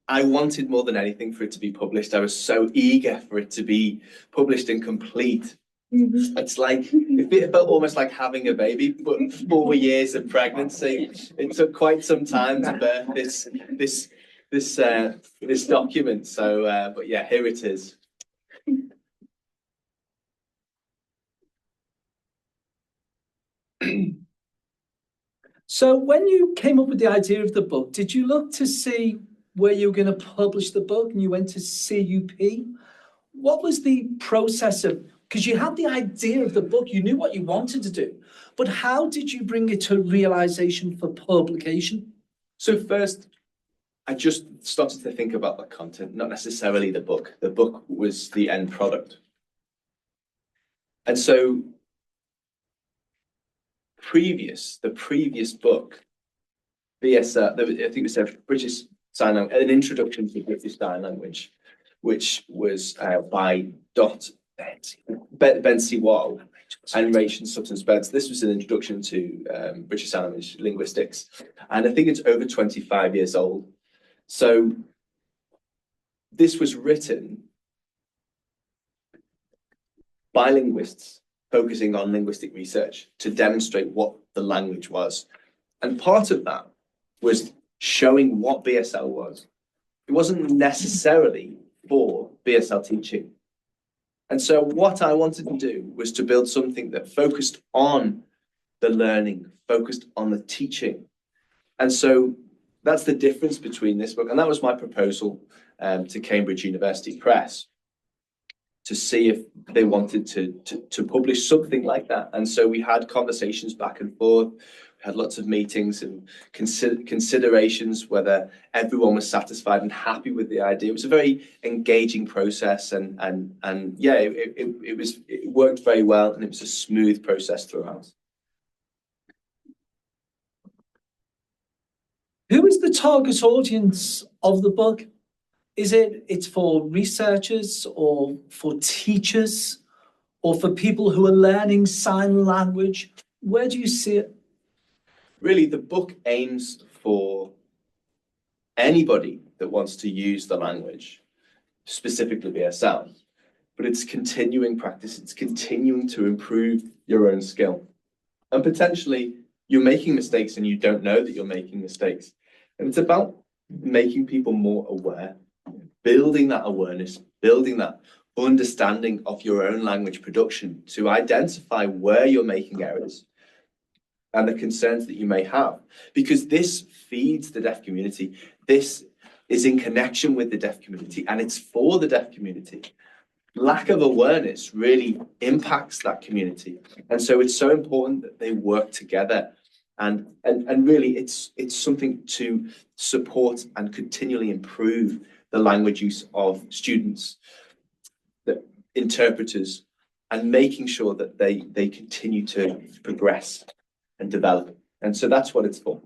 I wanted more than anything for it to be published. I was so eager for it to be published and complete. It's like, it felt almost like having a baby, but 4 years of pregnancy. It took quite some time to birth this document. So, but yeah, here it is. So when you came up with the idea of the book, did you look to see where you were going to publish the book and you went to CUP? What was the process of, because you had the idea of the book, you knew what you wanted to do, but how did you bring it to realization for publication? So first, I just started to think about the content, not necessarily the book. The book was the end product. And so the previous book, BSL, I think it was a British Sign Language, an introduction to British Sign Language, which was by Ben C. Wall and Rachel Sutton Spence. This was an introduction to British Sign Language linguistics, and I think it's over 25 years old. So this was written by linguists focusing on linguistic research to demonstrate what the language was. And part of that was showing what BSL was. It wasn't necessarily for BSL teaching. And so what I wanted to do was to build something that focused on the learning, focused on the teaching. And so that's the difference between this book. And that was my proposal to Cambridge University Press, to see if they wanted to publish something like that. And so we had conversations back and forth. We had lots of meetings and considerations whether everyone was satisfied and happy with the idea. It was a very engaging process, and yeah, it worked very well, and it was a smooth process throughout. Who is the target audience of the book? Is it's for researchers or for teachers or for people who are learning sign language? Where do you see it? Really, the book aims for anybody that wants to use the language, specifically BSL, but it's continuing practice. It's continuing to improve your own skill. And potentially you're making mistakes and you don't know that you're making mistakes. And it's about making people more aware, building that awareness, building that understanding of your own language production to identify where you're making errors and the concerns that you may have, because this feeds the deaf community. This is in connection with the deaf community, and it's for the deaf community. Lack of awareness really impacts that community, and so it's so important that they work together. And really, it's something to support and continually improve the language use of students, the interpreters, and making sure that they continue to progress and develop. And so that's what it's for.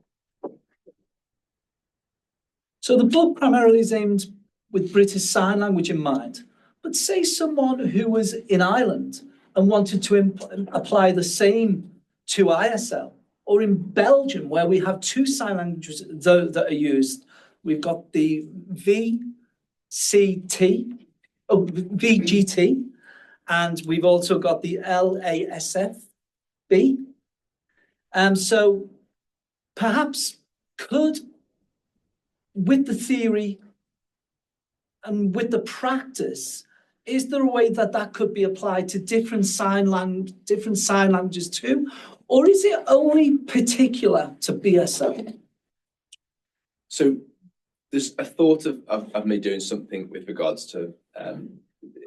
So the book primarily is aimed with British Sign Language in mind, but say someone who was in Ireland and wanted to apply the same to ISL, or in Belgium, where we have two sign languages that are used. We've got the VGT, and we've also got the LASFB. So perhaps with the theory and with the practice, is there a way that could be applied to different sign languages too? Or is it only particular to BSL? So there's a thought of me doing something with regards to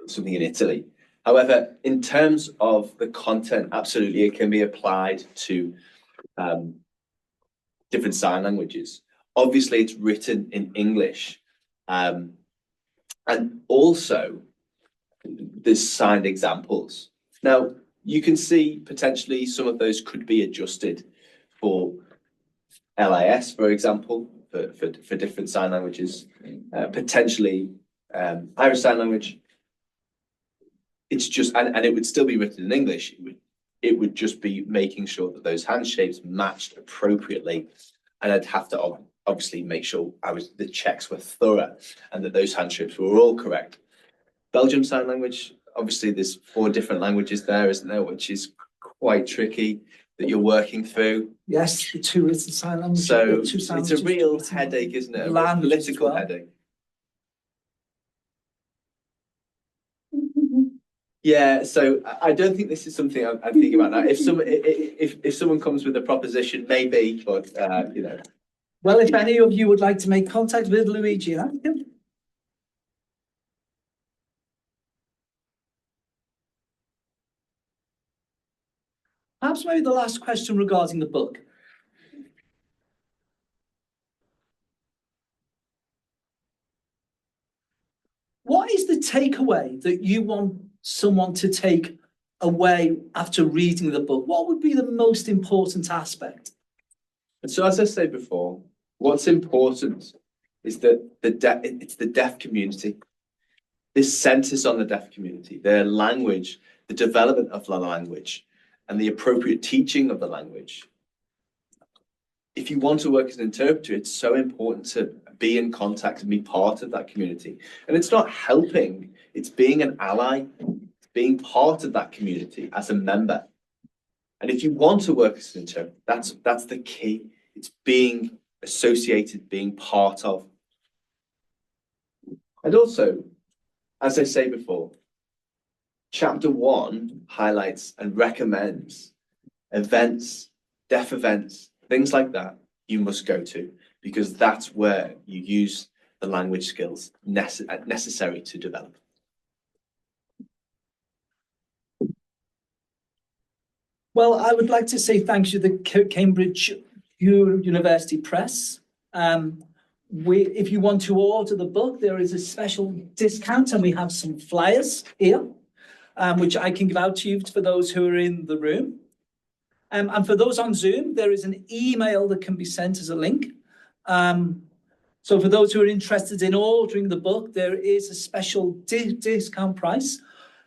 something in Italy. However, in terms of the content, absolutely, it can be applied to different sign languages. Obviously, it's written in English. And also, there's signed examples. Now, you can see potentially some of those could be adjusted for LIS, for example, for different sign languages, potentially Irish Sign Language. It's just, and it would still be written in English. It would just be making sure that those hand shapes matched appropriately. And I'd have to obviously make sure the checks were thorough and that those hand shapes were all correct. Belgium Sign Language, obviously there's 4 different languages there, isn't there, which is quite tricky that you're working through. Yes, the 2 written sign languages. So it's a real headache, isn't it? A political headache. Yeah, so I don't think this is something I'm thinking about now. If someone comes with a proposition, maybe, but you know. Well, if any of you would like to make contact with Luigi, perhaps maybe the last question regarding the book. What is the takeaway that you want someone to take away after reading the book? What would be the most important aspect? And so, as I said before, what's important is that it's the deaf community. This centers on the deaf community, their language, the development of the language, and the appropriate teaching of the language. If you want to work as an interpreter, it's so important to be in contact and be part of that community. And it's not helping, it's being an ally, being part of that community as a member. And if you want to work as an interpreter, that's the key. It's being associated, being part of. And also, as I say before, Chapter 1 highlights and recommends events, deaf events, things like that you must go to, because that's where you use the language skills necessary to develop. Well, I would like to say thank you to the Cambridge University Press. If you want to order the book, there is a special discount, and we have some flyers here, which I can give out to you for those who are in the room. And for those on Zoom, there is an email that can be sent as a link. So for those who are interested in ordering the book, there is a special discount price.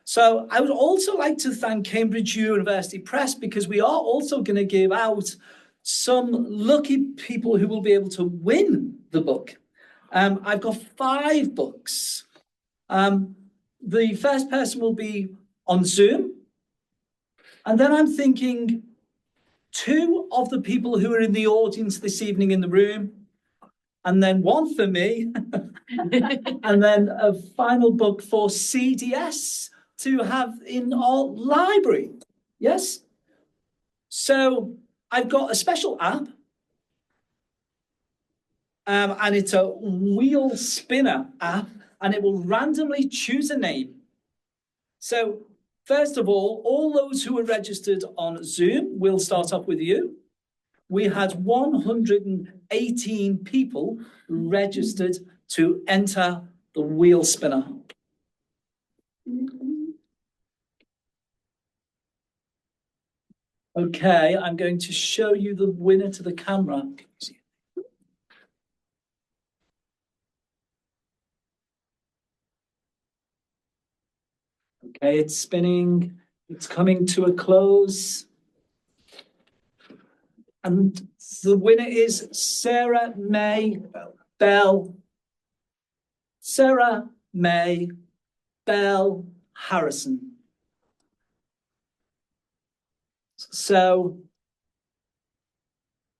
So I would also like to thank Cambridge University Press, because we are also going to give out some lucky people who will be able to win the book. I've got 5 books. The first person will be on Zoom. And then I'm thinking 2 of the people who are in the audience this evening in the room, and then 1 for me, and then a final book for CDS to have in our library. Yes? So I've got a special app, and it's a wheel spinner app, and it will randomly choose a name. So first of all those who are registered on Zoom, we'll start off with you. We had 118 people registered to enter the wheel spinner. Okay, I'm going to show you the winner to the camera. Okay, it's spinning. It's coming to a close. And the winner is Sarah May Bell. Sarah May Bell Harrison. So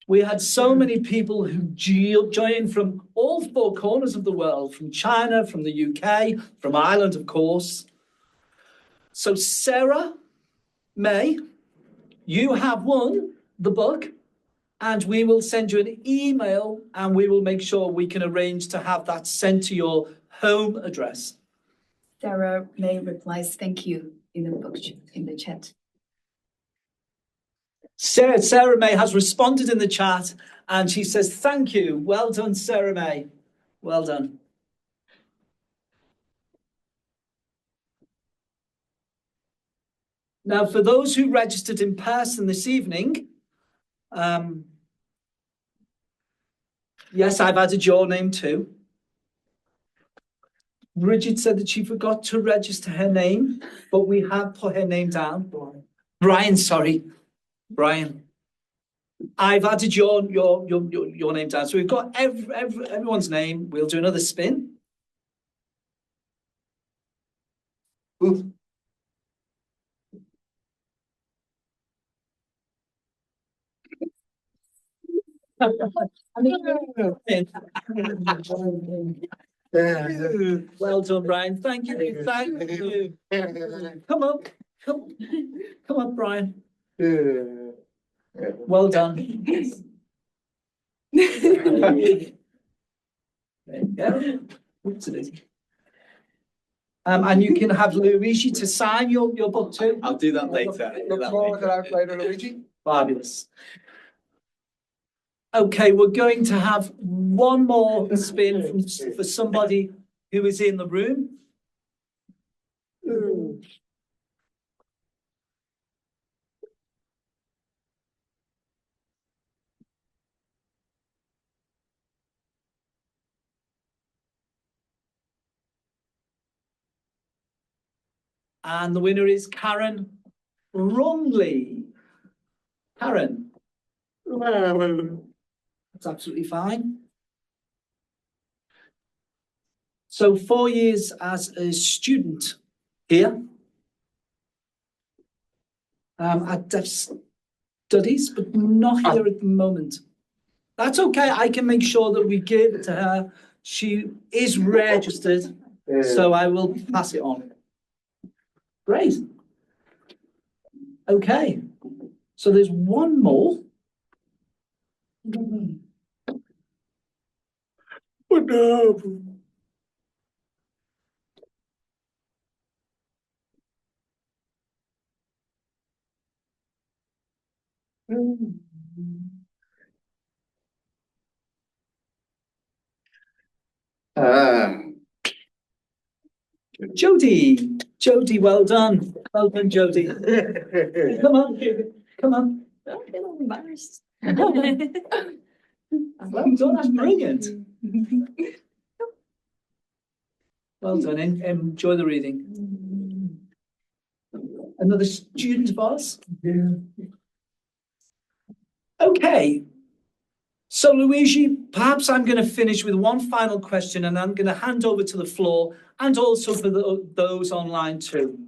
we had so many people who joined from all 4 corners of the world, from China, from the UK, from Ireland, of course. So Sarah May, you have won the book, and we will send you an email, and we will make sure we can arrange to have that sent to your home address. Sarah May replies, thank you, in the chat. Sarah May has responded in the chat, and she says, thank you. Well done, Sarah May. Well done. Now, for those who registered in person this evening, yes, I've added your name too. Bridget said that she forgot to register her name, but we have put her name down. Brian, sorry. Brian. I've added your name down. So we've got everyone's name. We'll do another spin. Ooh. Well done, Brian. Thank you. Thank you. Come up. Come up, Brian. Well done. There you go. And you can have Luigi to sign your book too. I'll do that later. Look forward to that later, Luigi. Fabulous. Okay, we're going to have one more spin for somebody who is in the room. And the winner is Karen Wrongley. Karen. That's absolutely fine. So 4 years as a student here at Deaf Studies, but not here at the moment. That's okay. I can make sure that we give it to her. She is registered, so I will pass it on. Great. Okay. So there's one more. Oh, no. Ah, Jodie, well done. Well done, Jodie. Come on, come on. I feel embarrassed. Well done, that's brilliant. Well done, enjoy the reading. Another student of ours? Okay. So Luigi, perhaps I'm going to finish with one final question and I'm going to hand over to the floor and also for those online too.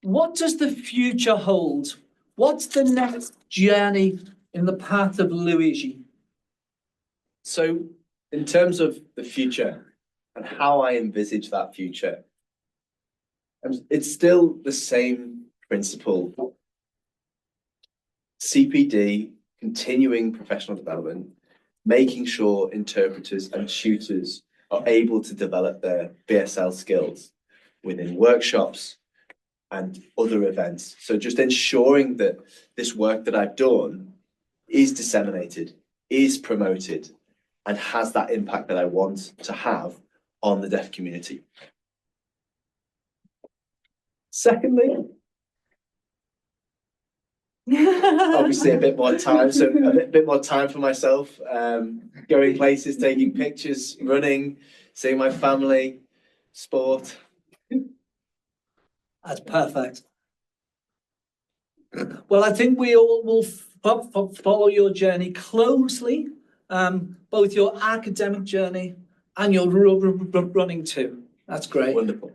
What does the future hold? What's the next journey in the path of Luigi? so in terms of the future and how I envisage that future, it's still the same principle. CPD, continuing professional development, making sure interpreters and tutors are able to develop their BSL skills within workshops and other events. So just ensuring that this work that I've done is disseminated, is promoted, and has that impact that I want to have on the deaf community. Secondly, obviously a bit more time, so a bit more time for myself, going places, taking pictures, running, seeing my family, sport. That's perfect. Well, I think we all will follow your journey closely, both your academic journey and your running too. That's great. Wonderful.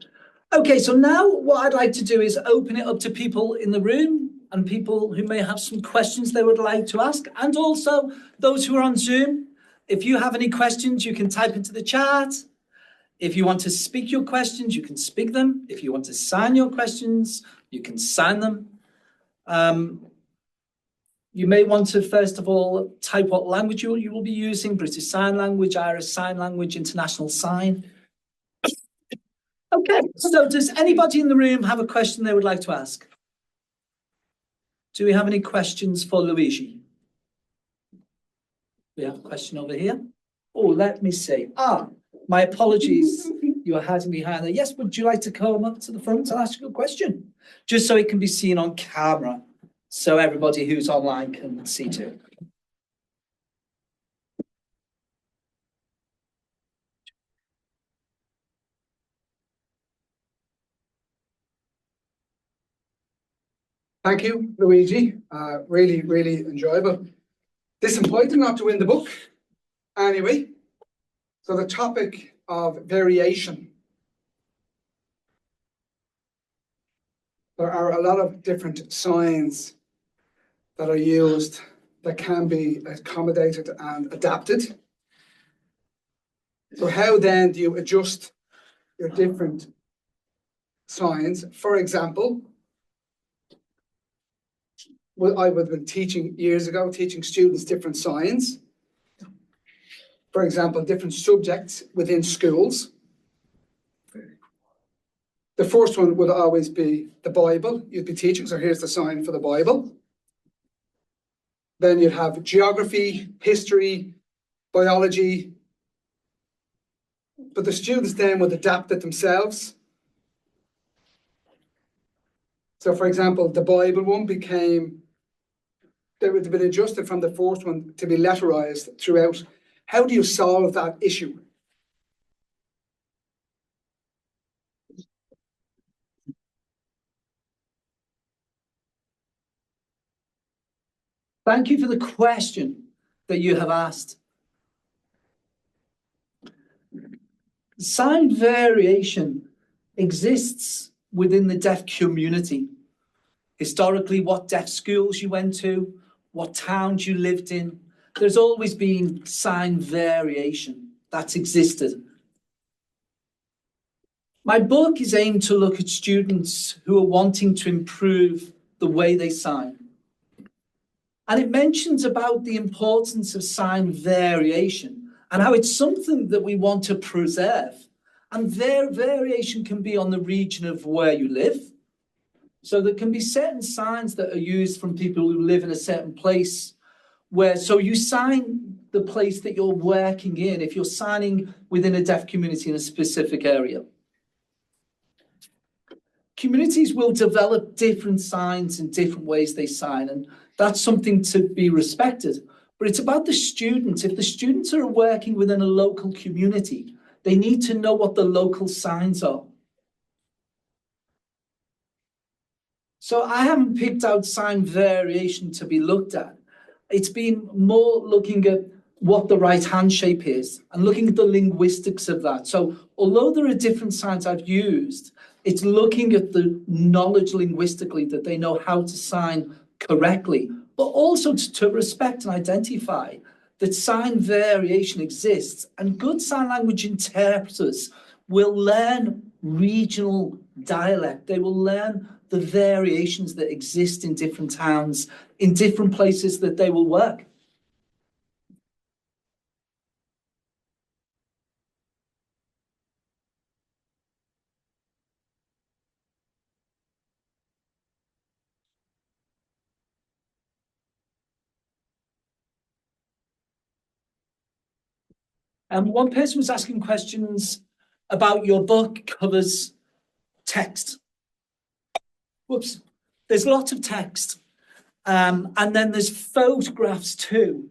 Okay, so now what I'd like to do is open it up to people in the room and people who may have some questions they would like to ask, and also those who are on Zoom. If you have any questions, you can type into the chat. If you want to speak your questions, you can speak them. If you want to sign your questions, you can sign them. You may want to, first of all, type what language you will be using: British Sign Language, Irish Sign Language, International Sign. Okay, so does anybody in the room have a question they would like to ask? Do we have any questions for Luigi? We have a question over here. Oh, let me see. My apologies. You are hiding behind there. Yes, would you like to come up to the front and ask your question? Just so it can be seen on camera, so everybody who's online can see too. Thank you, Luigi. Really, really enjoyable. Disappointed not to win the book. Anyway, so the topic of variation. There are a lot of different signs that are used that can be accommodated and adapted. So how then do you adjust your different signs? For example, well, I would have been teaching years ago, teaching students different signs. For example, different subjects within schools. The first one would always be the Bible. You'd be teaching, so here's the sign for the Bible. Then you'd have geography, history, biology. But the students then would adapt it themselves. So for example, the Bible one became, they would have been adjusted from the first one to be letterized throughout. How do you solve that issue? Thank you for the question that you have asked. Sign variation exists within the deaf community. Historically, what deaf schools you went to, what towns you lived in, there's always been sign variation that's existed. My book is aimed to look at students who are wanting to improve the way they sign. And it mentions about the importance of sign variation and how it's something that we want to preserve. And their variation can be on the region of where you live. So there can be certain signs that are used from people who live in a certain place where, so you sign the place that you're working in if you're signing within a deaf community in a specific area. Communities will develop different signs in different ways they sign, and that's something to be respected. But it's about the students. If the students are working within a local community, they need to know what the local signs are. So I haven't picked out sign variation to be looked at. It's been more looking at what the right hand shape is and looking at the linguistics of that. So although there are different signs I've used, it's looking at the knowledge linguistically that they know how to sign correctly, but also to respect and identify that sign variation exists, and good sign language interpreters will learn regional dialect. They will learn the variations that exist in different towns, in different places that they will work. And one person was asking questions about your book covers text. Whoops. There's lots of text. And then there's photographs too.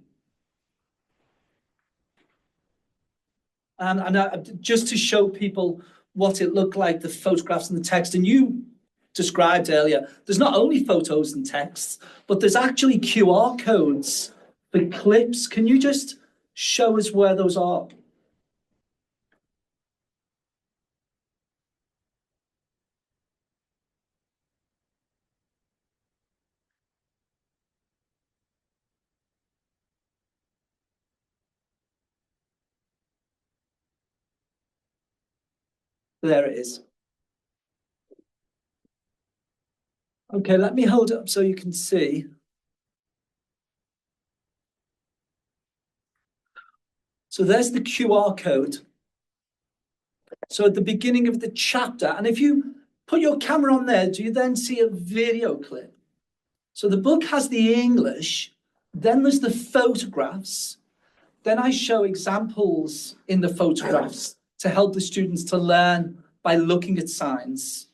And just to show people what it looked like, the photographs and the text, and you described earlier, there's not only photos and text, but there's actually QR codes for clips. Can you just show us where those are? There it is. Okay, let me hold it up so you can see. So there's the QR code. So at the beginning of the chapter, and if you put your camera on there, do you then see a video clip? So the book has the English, then there's the photographs, then I show examples in the photographs to help the students to learn by looking at signs.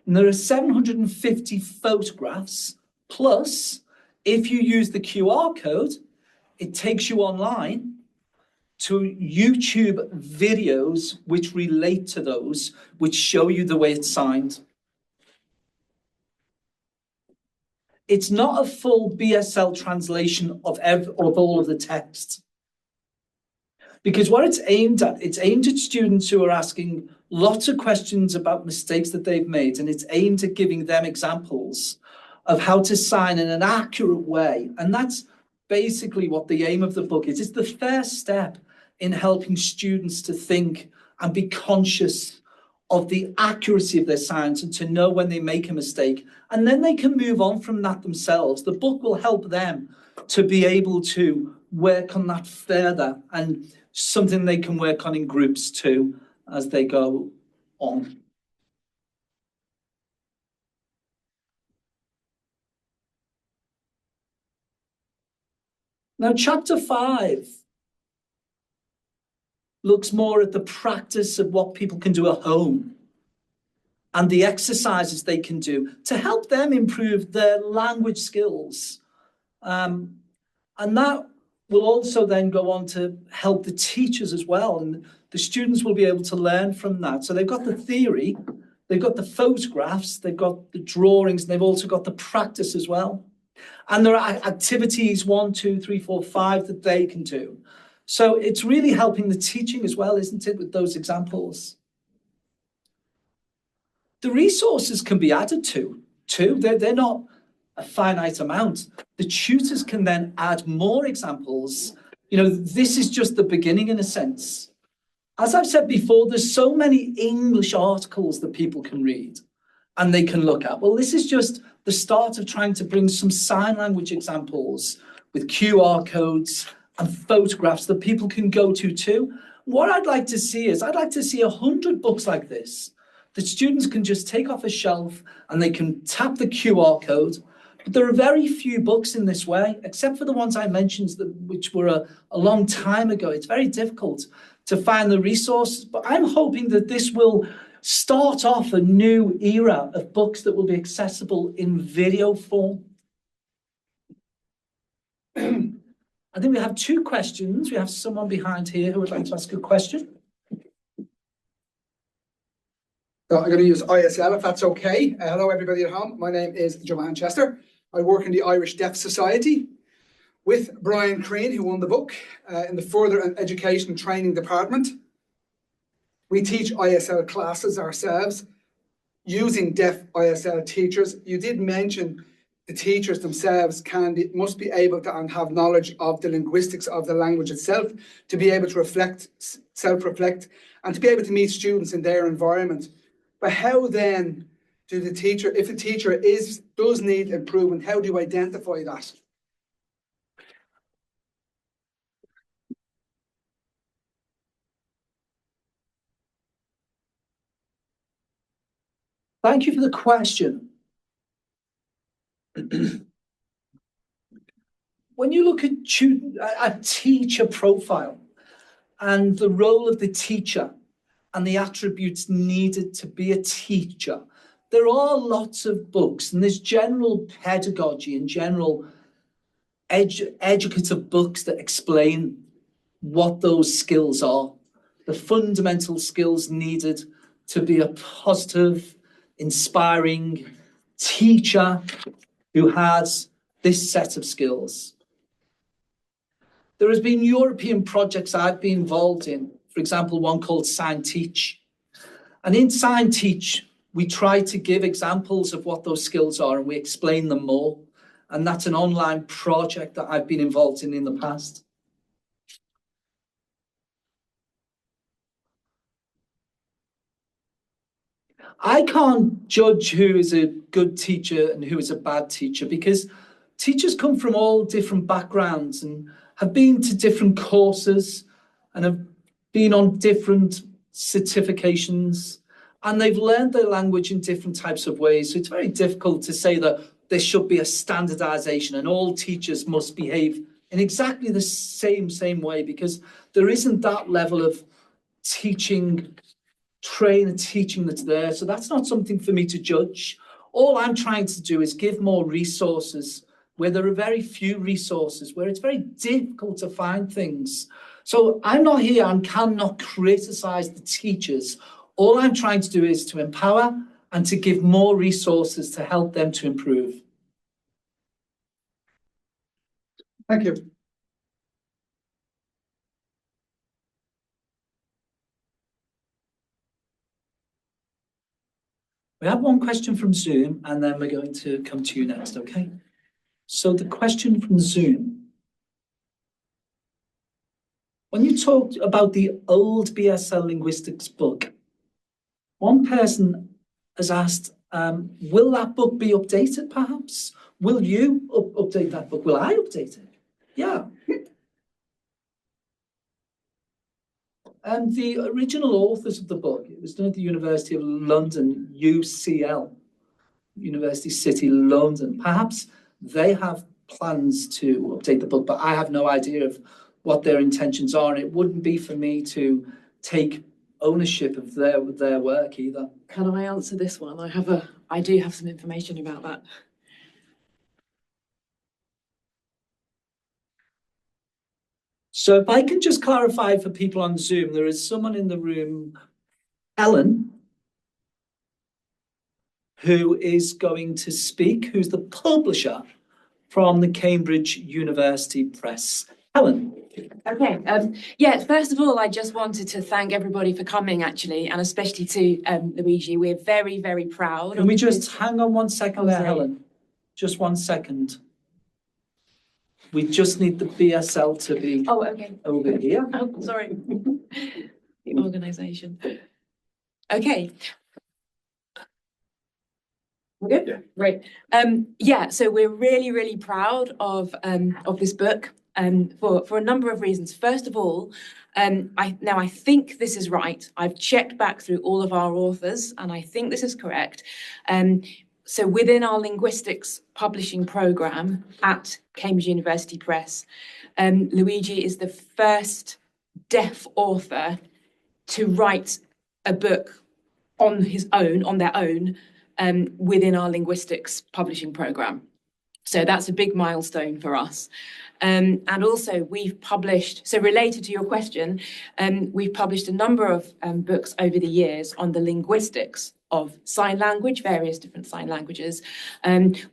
And there are 750 photographs, plus if you use the QR code, it takes you online to YouTube videos which relate to those, which show you the way it's signed. It's not a full BSL translation of all of the text. Because what it's aimed at students who are asking lots of questions about mistakes that they've made, and it's aimed at giving them examples of how to sign in an accurate way. And that's basically what the aim of the book is. It's the first step in helping students to think and be conscious of the accuracy of their signs and to know when they make a mistake. And then they can move on from that themselves. The book will help them to be able to work on that further, and something they can work on in groups too as they go on. Now, chapter 5 looks more at the practice of what people can do at home and the exercises they can do to help them improve their language skills. And that will also then go on to help the teachers as well. And the students will be able to learn from that. So they've got the theory, they've got the photographs, they've got the drawings, and they've also got the practice as well. And there are activities 1, 2, 3, 4, 5 that they can do. So it's really helping the teaching as well, isn't it, with those examples? The resources can be added to, too. They're not a finite amount. The tutors can then add more examples. You know, this is just the beginning in a sense. As I've said before, there's so many English articles that people can read and they can look at. Well, this is just the start of trying to bring some sign language examples with QR codes and photographs that people can go to too. What I'd like to see is, I'd like to see 100 books like this that students can just take off a shelf and they can tap the QR code. But there are very few books in this way, except for the ones I mentioned, which were a long time ago. It's very difficult to find the resources, but I'm hoping that this will start off a new era of books that will be accessible in video form. I think we have 2 questions. We have someone behind here who would like to ask a question. So I'm going to use ISL if that's okay. Hello, everybody at home. My name is Joanne Chester. I work in the Irish Deaf Society with Brian Crean, who won the book, in the Further Education and Training Department. We teach ISL classes ourselves using deaf ISL teachers. You did mention the teachers themselves must be able to and have knowledge of the linguistics of the language itself to be able to self-reflect, and to be able to meet students in their environment. But how then do the teacher, if the teacher does need improvement, how do you identify that? Thank you for the question. When you look at a teacher profile and the role of the teacher and the attributes needed to be a teacher, there are lots of books, and there's general pedagogy and general educative books that explain what those skills are, the fundamental skills needed to be a positive, inspiring teacher who has this set of skills. There has been European projects I've been involved in, for example, one called Sign Teach. And in Sign Teach, we try to give examples of what those skills are and we explain them more. And that's an online project that I've been involved in the past. I can't judge who is a good teacher and who is a bad teacher, because teachers come from all different backgrounds and have been to different courses and have been on different certifications, and they've learned their language in different types of ways. So it's very difficult to say that there should be a standardization and all teachers must behave in exactly the same way, because there isn't that level of teaching that's there. So that's not something for me to judge. All I'm trying to do is give more resources where there are very few resources, where it's very difficult to find things. So I'm not here and cannot criticize the teachers. All I'm trying to do is to empower and to give more resources to help them to improve. Thank you. We have one question from Zoom, and then we're going to come to you next, okay? So the question from Zoom. When you talked about the old BSL linguistics book, one person has asked, will that book be updated perhaps? Will you update that book? Will I update it? Yeah. And the original authors of the book, it was done at the University of London, UCL, University City London. Perhaps they have plans to update the book, but I have no idea of what their intentions are, and it wouldn't be for me to take ownership of their work either. Can I answer this one? I do have some information about that. So if I can just clarify for people on Zoom, there is someone in the room, Helen, who is going to speak, who's the publisher from the Cambridge University Press. Helen. Okay. Yeah, first of all, I just wanted to thank everybody for coming, actually, and especially to Luigi. We're very, very proud. Can we just hang on 1 second there, Helen? Just 1 second. We just need the BSL to be over here. Oh, sorry. The organisation. Okay. We're good? Yeah. Right. Yeah, so we're really, really proud of this book. for a number of reasons. First of all, I think this is right. I've checked back through all of our authors, and I think this is correct. So within our linguistics publishing programme at Cambridge University Press, Luigi is the first deaf author to write a book on their own, within our linguistics publishing programme. So that's a big milestone for us. And also we've published, so related to your question, we've published a number of books over the years on the linguistics of sign language, various different sign languages,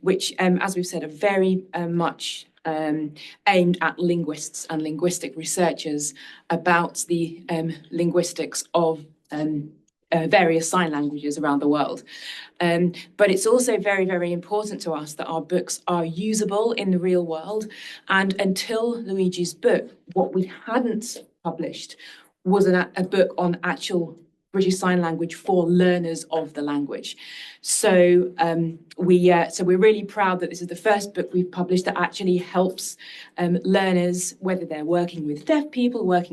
which, as we've said, are very much aimed at linguists and linguistic researchers about the linguistics of various sign languages around the world. But it's also very, very important to us that our books are usable in the real world. And until Luigi's book, what we hadn't published was a book on actual British Sign Language for learners of the language. So we're really proud that this is the first book we've published that actually helps learners, whether they're working with deaf people, working